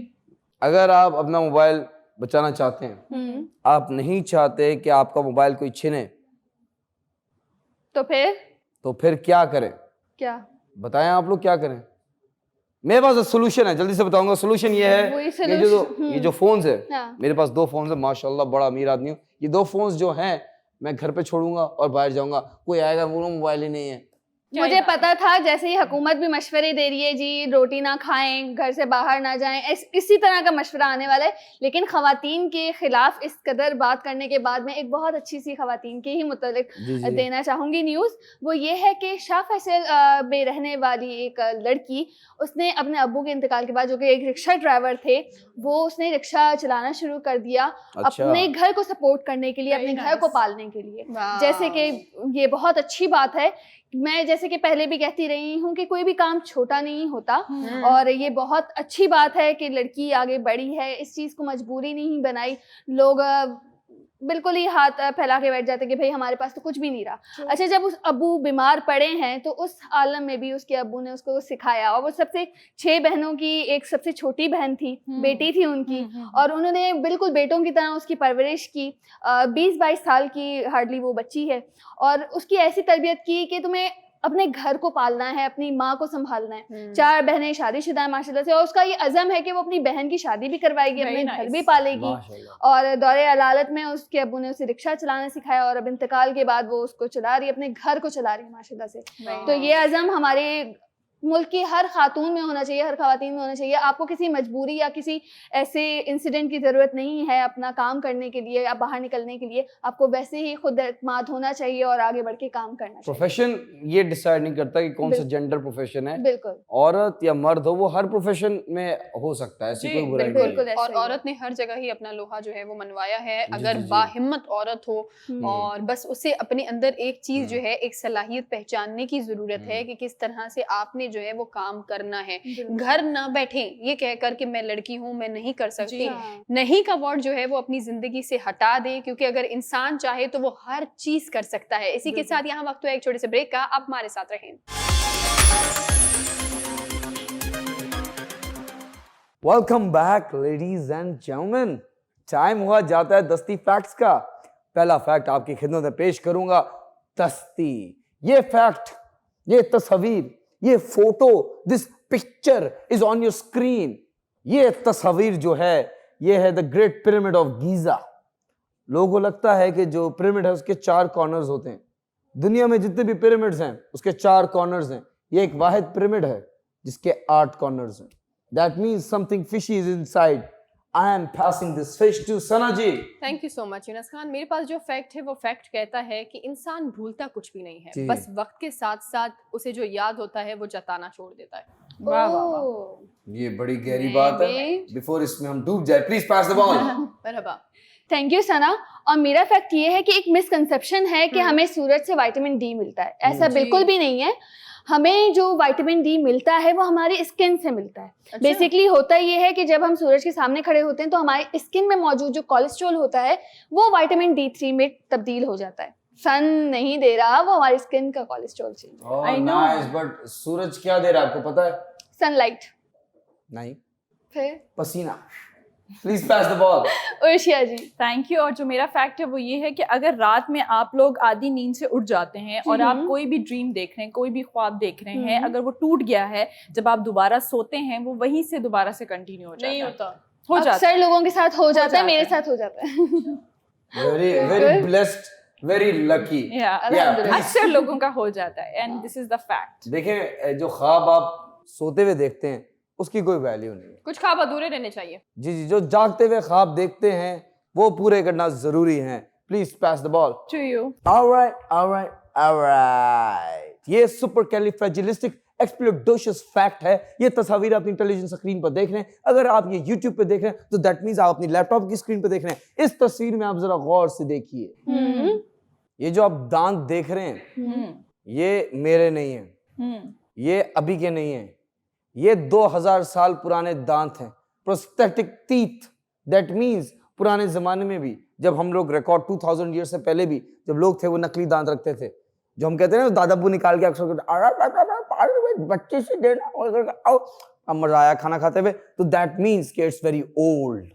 अगर आप अपना मोबाइल बचाना चाहते हैं, आप नहीं चाहते कि आपका मोबाइल कोई छीने, तो फिर क्या करें? क्या बताएं आप लोग, क्या करें? मेरे पास सोल्यूशन है, जल्दी से बताऊंगा। सोल्यूशन ये है, ये जो फोन्स है, मेरे पास 2 फोन्स है, माशाल्लाह बड़ा अमीर आदमी हूँ। ये 2 फोन्स जो हैं मैं घर पे छोड़ूंगा और बाहर जाऊंगा, कोई आएगा बोलो मोबाइल ही नहीं है। मुझे पता था, जैसे ही हुकूमत भी मशवरे दे रही है जी, रोटी ना खाएं, घर से बाहर ना जाएं, इसी तरह का मशवरा आने वाला है। लेकिन खवातीन के खिलाफ इस कदर बात करने के बाद में एक बहुत अच्छी सी खवातीन के ही मुतालिक देना चाहूँगी न्यूज़। वो ये है कि शाह फैसल में रहने वाली एक लड़की, उसने अपने अब्बू के इंतकाल के बाद, जो कि एक रिक्शा ड्राइवर थे, वो उसने रिक्शा चलाना शुरू कर दिया। अपने घर को सपोर्ट करने के लिए, अपने घर को पालने के लिए। जैसे कि ये बहुत अच्छी बात है। मैं जैसे कि पहले भी कहती रही हूँ कि कोई भी काम छोटा नहीं होता, और ये बहुत अच्छी बात है कि लड़की आगे बढ़ी है, इस चीज़ को मजबूरी नहीं बनाई। लोग बिल्कुल ही हाथ फैला के बैठ जाते कि भाई हमारे पास तो कुछ भी नहीं रहा। अच्छा, जब उस अब्बू बीमार पड़े हैं तो उस आलम में भी उसके अब्बू ने उसको सिखाया, और वो सबसे 6 बहनों की एक सबसे छोटी बहन थी, बेटी थी उनकी, और उन्होंने बिल्कुल बेटों की तरह उसकी परवरिश की। 20-22 साल की हार्डली वो बच्ची है, और उसकी ऐसी तरबियत की कि तुम्हें अपने घर को पालना है, अपनी माँ को संभालना है। 4 बहनें शादीशुदा है माशाल्लाह से, और उसका ये अज़म है कि वो अपनी बहन की शादी भी करवाएगी, अपने घर भी पालेगी। और दौरे अदालत में उसके अब्बू ने उसे रिक्शा चलाना सिखाया और अब इंतकाल के बाद वो उसको चला रही है, अपने घर को चला रही है माशाल्लाह से। तो ये अज़म हमारे मुल्क की हर खातून में होना चाहिए, हर खवातीन में होना चाहिए। आपको किसी मजबूरी या किसी ऐसे इंसिडेंट की ज़रूरत नहीं है अपना काम करने के लिए या बाहर निकलने के लिए, आपको वैसे ही खुद एतमाद होना चाहिए और आगे बढ़ के काम करना चाहिए। प्रोफेशन ये डिसाइड नहीं करता कि कौन सा जेंडर प्रोफेशन है, बिल्कुल औरत या मर्द हो, वो हर प्रोफेशन में हो सकता है, ऐसी कोई बुराई नहीं है। और औरत ने हर जगह ही अपना लोहा जो है वो मनवाया है। अगर बाहिम्मत औरत हो और बस उसे अपने अंदर एक चीज जो है, एक सलाहियत पहचानने की जरूरत है कि किस तरह से आपने जो है वो काम करना है। घर ना बैठे ये कहकर कि मैं लड़की हूँ, मैं नहीं कर सकती, नहीं का वर्ड जो है वो अपनी जिंदगी से हटा दें, क्योंकि अगर इंसान चाहे तो वो हर चीज कर सकता है। इसी के साथ यहाँ वक्त हुआ एक छोटे से ब्रेक का, आप हमारे साथ रहें। Welcome back ladies and gentleman. Time हुआ जाता है दस्ती फैक्ट्स का। पहला फैक्ट आपकी खिदमत में पेश करूंगा, दस्ती। ये फैक्ट, ये तस्वीर, ये photo, this picture is on your screen. ये तस्वीर जो है ये है the great pyramid of Giza. लोगों को लगता है कि जो पिरामिड है उसके 4 कॉर्नर्स होते हैं। दुनिया में जितने भी पिरामिड्स हैं उसके 4 कॉर्नर्स हैं। ये एक वाहिद पिरामिड है जिसके 8 कॉर्नर्स हैं। That means something fishy is inside. I am passing this fish to Sana ji. Thank you so much Younis Khan. मेरे पास जो फैक्ट है वो फैक्ट कहता है कि इंसान भूलता कुछ भी नहीं है, बस वक्त के साथ साथ उसे जो याद होता है वो जताना छोड़ देता है। वाह वाह वाह, ये बड़ी गहरी बात है। बिफोर इसमें हम डूब जाए, प्लीज पास द बॉल। मरहबा। Thank you Sana. और मेरा फैक्ट ये है कि एक मिसकंसेप्शन है कि हमें सूरज से विटामिन डी मिलता है। ऐसा बिल्कुल भी नहीं है। हमें जो विटामिन डी मिलता है वो हमारी स्किन से मिलता है। अच्छा। बेसिकली होता ये है कि जब हम सूरज के सामने खड़े होते हैं तो हमारे स्किन में मौजूद जो कोलेस्ट्रॉल होता है वो विटामिन D3 में तब्दील हो जाता है। सन नहीं दे रहा, वो हमारी स्किन का cholesterol change. I know, but सूरज क्या दे रहा है आपको पता है? सनलाइट नहीं, फिर पसीना। Please pass the ball. Urshia जी। Thank you. और जो मेरा फैक्ट है वो ये है कि अगर रात में आप लोग आधी नींद से उठ जाते हैं और आप कोई भी ड्रीम देख रहे हैं, कोई भी ख्वाब देख रहे हैं, अगर वो टूट गया है, जब आप दोबारा सोते हैं वो वहीं से दोबारा से कंटिन्यू हो जाता है। नहीं होता, हो जाता अक्सर लोगों के साथ हो जाता है, मेरे साथ हो जाता है। Very blessed, very lucky. अक्सर लोगों का हो जाता है and this is the fact. देखें, जो ख्वाब आप सोते हुए देखते हैं उसकी कोई वैल्यू नहीं है। कुछ ख्वाब अधूरे रहने चाहिए। जी जी, जो जागते हुए ख्वाब देखते हैं वो पूरे करना जरूरी है। Please pass the ball to you. Alright alright alright. ये सुपरकैलिफ्रैजिलिस्टिक एक्सप्लोडोशियस फैक्ट है। ये तस्वीर अपनी टेलीविजन स्क्रीन पर देख रहे हैं, अगर आप ये YouTube पे देख रहे हैं तो दैट मींस आप अपनी लैपटॉप की स्क्रीन पर देख रहे हैं। इस तस्वीर में आप जरा गौर से देखिए, ये जो आप दांत देख रहे हैं ये मेरे नहीं है, ये अभी के नहीं है, ये 2000 साल पुराने दांत हैं, प्रोस्थेटिक टीथ। दैट मींस पुराने जमाने में भी जब हम लोग रिकॉर्ड 2000 ईयर से पहले भी जब लोग थे वो नकली दांत रखते थे, जो हम कहते हैं ना दादाबू निकाल के अक्सर बच्चे से देना, अब मजा आया खाना खाते हुए, तो दैट मींस कि इट्स वेरी ओल्ड।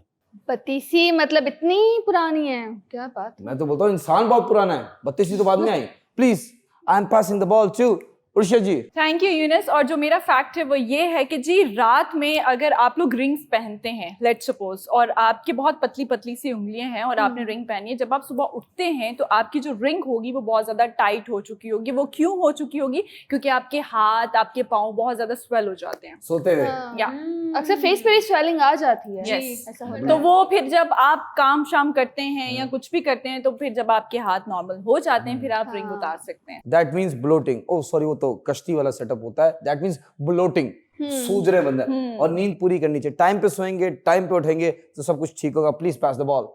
बत्तीसी मतलब इतनी पुरानी है, क्या बात। मैं तो बोलता हूँ इंसान बहुत पुराना है, बत्तीसी तो बाद में आई। Please I am passing the ball to Urshia जी। Thank you Yunis. और जो मेरा फैक्ट है वो ये है कि जी रात में अगर आप लोग रिंग्स पहनते हैं, लेट्स सपोज, और आपकी बहुत पतली पतली सी उंगलियां हैं और आपने रिंग पहनी है, जब आप सुबह उठते हैं तो आपकी जो रिंग होगी वो बहुत ज़्यादा टाइट हो चुकी होगी। वो क्यों हो चुकी होगी? क्योंकि आपके हाथ, आपके पाँव बहुत ज़्यादा स्वेल हो जाते हैं सोते हुए। या अक्सर फेस पे भी स्वेलिंग आ जाती है। Yes. ऐसा होता है। तो वो फिर जब आप काम शाम करते हैं या कुछ भी करते हैं तो फिर जब आपके हाथ नॉर्मल हो जाते हैं फिर आप रिंग उतार सकते हैं। That means bloating. Oh sorry, वो तो कश्ती वाला सेटअप होता है। दैट मींस ब्लोटिंग, सूज रहे बंदर। और नींद पूरी करनी चाहिए, टाइम पे सोएंगे, टाइम पे उठेंगे तो सब कुछ ठीक होगा। Please pass the ball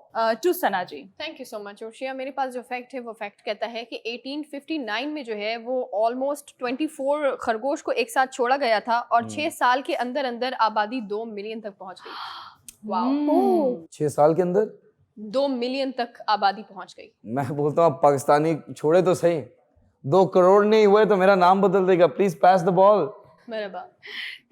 to Sana जी। Thank you so much Urshia. मेरे पास जो फैक्ट है वो फैक्ट कहता है कि 1859 में जो है वो ऑलमोस्ट 24 खरगोश को एक साथ छोड़ा गया था और 6 साल के अंदर अंदर आबादी 2 मिलियन तक पहुंच गई। वाओ, 6 साल के अंदर 2 मिलियन तक आबादी पहुंच गई। मैं बोलता हूँ पाकिस्तानी छोड़े तो सही, 2 करोड़ नहीं हुए तो मेरा नाम बदल देगा। Please pass the ball. मरहबा।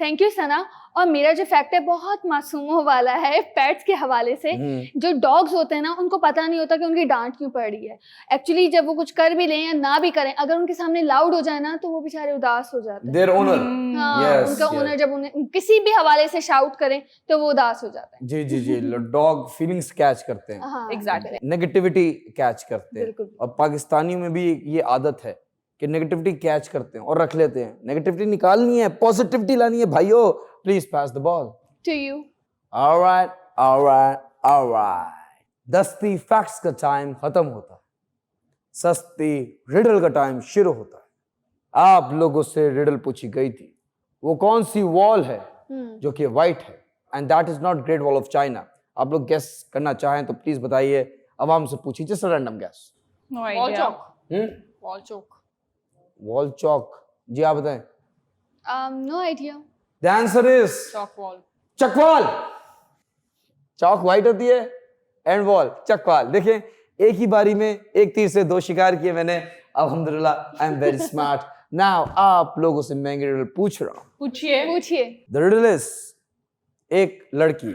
Thank you Sana. और मेरा जो फैक्ट है बहुत मासूमों वाला है पेट्स के हवाले से। जो डॉग्स होते हैं ना, उनको पता नहीं होता कि उनकी डांट क्यों पड़ रही है। एक्चुअली जब वो कुछ कर भी लें या ना भी करें, अगर उनके सामने लाउड हो जाए ना, तो वो बेचारे उदास हो जाते हैं। देयर ओनर, हाँ, उनका ओनर जब उन्हें किसी भी हवाले से शाउट करें तो वो उदास हो जाता है। जी जी जी, डॉग फीलिंग्स कैच करते हैं, हाँ, एग्जैक्टली, नेगेटिविटी कैच करते हैं। बिल्कुल। और पाकिस्तानियों में भी ये आदत है कि नेगेटिविटी कैच करते हैं और रख लेते हैं। नेगेटिविटी निकालनी है, पॉजिटिविटी लानी है भाइयों। Please pass the ball to you. Alright alright alright. दस्ती फैक्ट्स का टाइम खत्म होता है, सस्ती रिडल का टाइम शुरू होता है। आप लोगों से रिडल पूछी गई थी, वो कौन सी वॉल है जो कि वाइट है, and that is not great wall of China. आप लोग गेस करना चाहें तो प्लीज बताइए, आवाम से पूछिए, just random guess. No wall idea. Chalk. Wall chalk. Wall chalk. जी आप बताएं। No idea. The answer is chalk wall. Chakwal. Chalk white होती है एंड वॉल चकवाल। देखिए, एक ही बारी में एक तीर से दो शिकार किए मैंने। अल्हम्दुलिल्लाह, I am very smart. Now आप लोगों से मैं रिडल पूछ रहा हूं। पूछिए। द रिडल इज, एक लड़की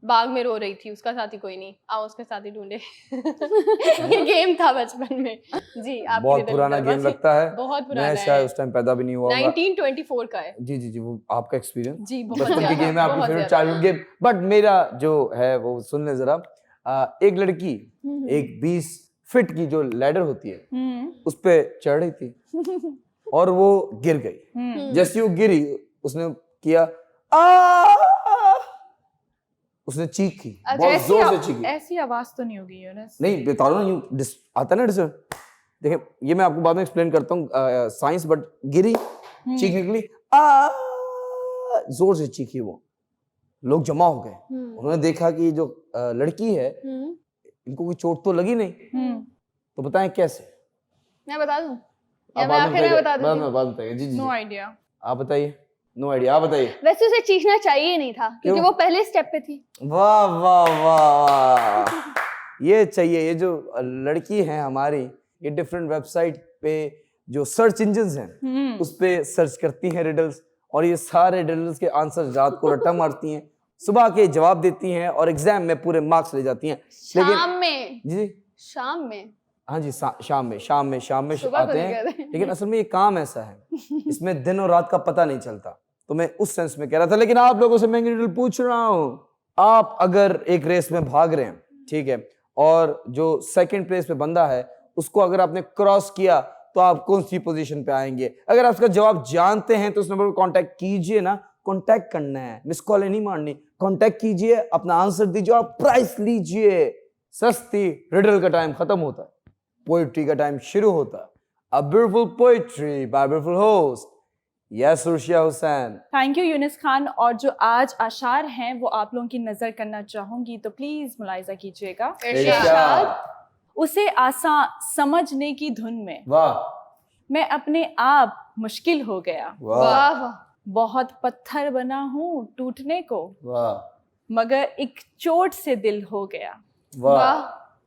बाग में रो रही थी, उसका साथी कोई नहीं, आओ उसके साथी ढूंढे। ये गेम था बचपन में। जी, आप बहुत पुराना गेम लगता है, बहुत पुराना मैं शायद उस टाइम पैदा भी नहीं हुआ होगा। 1924 का है। जी जी जी, वो आपका एक्सपीरियंस जी, बहुत बचपन के ज्यादा, गेम है, आपकी बहुत फेवरेट ज्यादा। Childhood game. बट मेरा जो है वो सुन ले जरा। एक लड़की एक 20 फीट की जो लैडर होती है उस पे चढ़ रही थी और वो गिर गई। जैसे वो गिरी, उसने किया उसने चीख की, बहुत जोर से चीखी। ऐसी आवाज तो नहीं होगी यूनुस। नहीं, बता रहा हूँ, आता ना डिस्टर्ब। देखिए, ये मैं आपको बाद में एक्सप्लेन करता हूँ साइंस। बट गिरी, चीख निकली, जोर से चीखी वो। लोग जमा हो गए, उन्होंने देखा कि जो लड़की है, इनको कोई चोट तो लगी नहीं। तो बताएं कैसे? मैं बता दूं या मैं आखिर में बता दूं? बाद में बताइए। जी जी, नो आइडिया। आप बताइए। नो आइडिया, आप बताइए। वैसे उसे चीखना चाहिए नहीं था, क्योंकि वो पहले स्टेप पे थी। वाह वाह वाह, ये चाहिए। ये जो लड़की है हमारी, ये डिफरेंट वेबसाइट पे जो सर्च इंजन्स हैं उस पे सर्च करती हैं रिडल्स, और ये सारे रिडल्स के आंसर रात को रट्टा मारती हैं, सुबह के जवाब देती हैं और एग्जाम में पूरे मार्क्स ले जाती हैं। शाम में जी, शाम में, हाँ जी, शाम में सुबह आते तो नहीं हैं। कहते। लेकिन असल में ये काम ऐसा है, इसमें दिन और रात का पता नहीं चलता। तो मैं उस सेंस में कह रहा था। लेकिन आप लोगों से मैं रिडल पूछ रहा हूँ, आप अगर एक रेस में भाग रहे हैं, ठीक है, और जो सेकंड प्लेस पे बंदा है उसको अगर आपने क्रॉस किया तो आप कौन सी पोजीशन पे आएंगे? अगर आप उसका जवाब जानते हैं तो उस नंबर पर कांटेक्ट कीजिए ना। कांटेक्ट करना है, मिस कॉल नहीं मारनी। कांटेक्ट कीजिए, अपना आंसर दीजिए और प्राइस लीजिए। सस्ती रिडल का टाइम खत्म होता है, पोएट्री का टाइम शुरू होता है। A beautiful poetry bye beautiful host, yes Russia Hussain. Thank you Yunus Khan. और जो आज आशार हैं वो आप लोगों की नजर करना चाहूंगी, तो प्लीज मुलाहिजा कीजिएगा। इरशाद। उसे आसान समझने की धुन में वाह मैं अपने आप मुश्किल हो गया। वाह वाह वाह, बहुत पत्थर बना हूँ टूटने को, वाह मगर एक चोट से दिल हो गया। वाह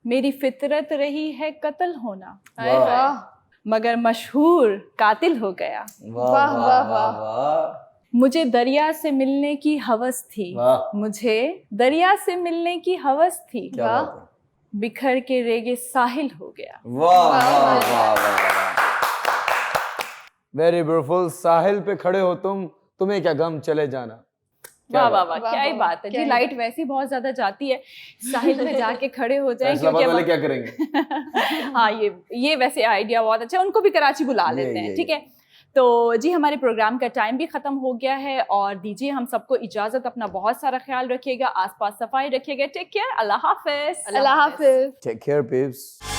मेरी फितरत रही है कत्ल होना, वाह मगर मशहूर कातिल हो गया। वाह वाह वाह। मुझे दरिया से मिलने की हवस थी, वाह। मुझे दरिया से मिलने की हवस थी, क्या बात है। बिखर के रेगे साहिल हो गया। वाह वाह वाह वाह, वेरी ब्यूटीफुल। साहिल पे खड़े हो तुम, तुम्हें क्या गम चले जाना। वाह वाह वाह, वाह, क्या ही वाह, बात है क्या जी। ही लाइट वैसे ही बहुत ज्यादा जाती है, साहिल पे जाके खड़े हो जाएं। फैसलाबाद वाले अब- क्या करेंगे? हाँ, ये वैसे आइडिया बहुत अच्छा है, उनको भी कराची बुला लेते हैं। ठीक है, तो जी हमारे प्रोग्राम का टाइम भी खत्म हो गया है, और दीजिए हम सबको इजाजत। अपना बहुत सारा ख्याल रखिएगा, आसपास सफाई रखिएगा। टेक केयर, अल्लाह हाफिज। अल्लाह हाफिज। Take care, babes.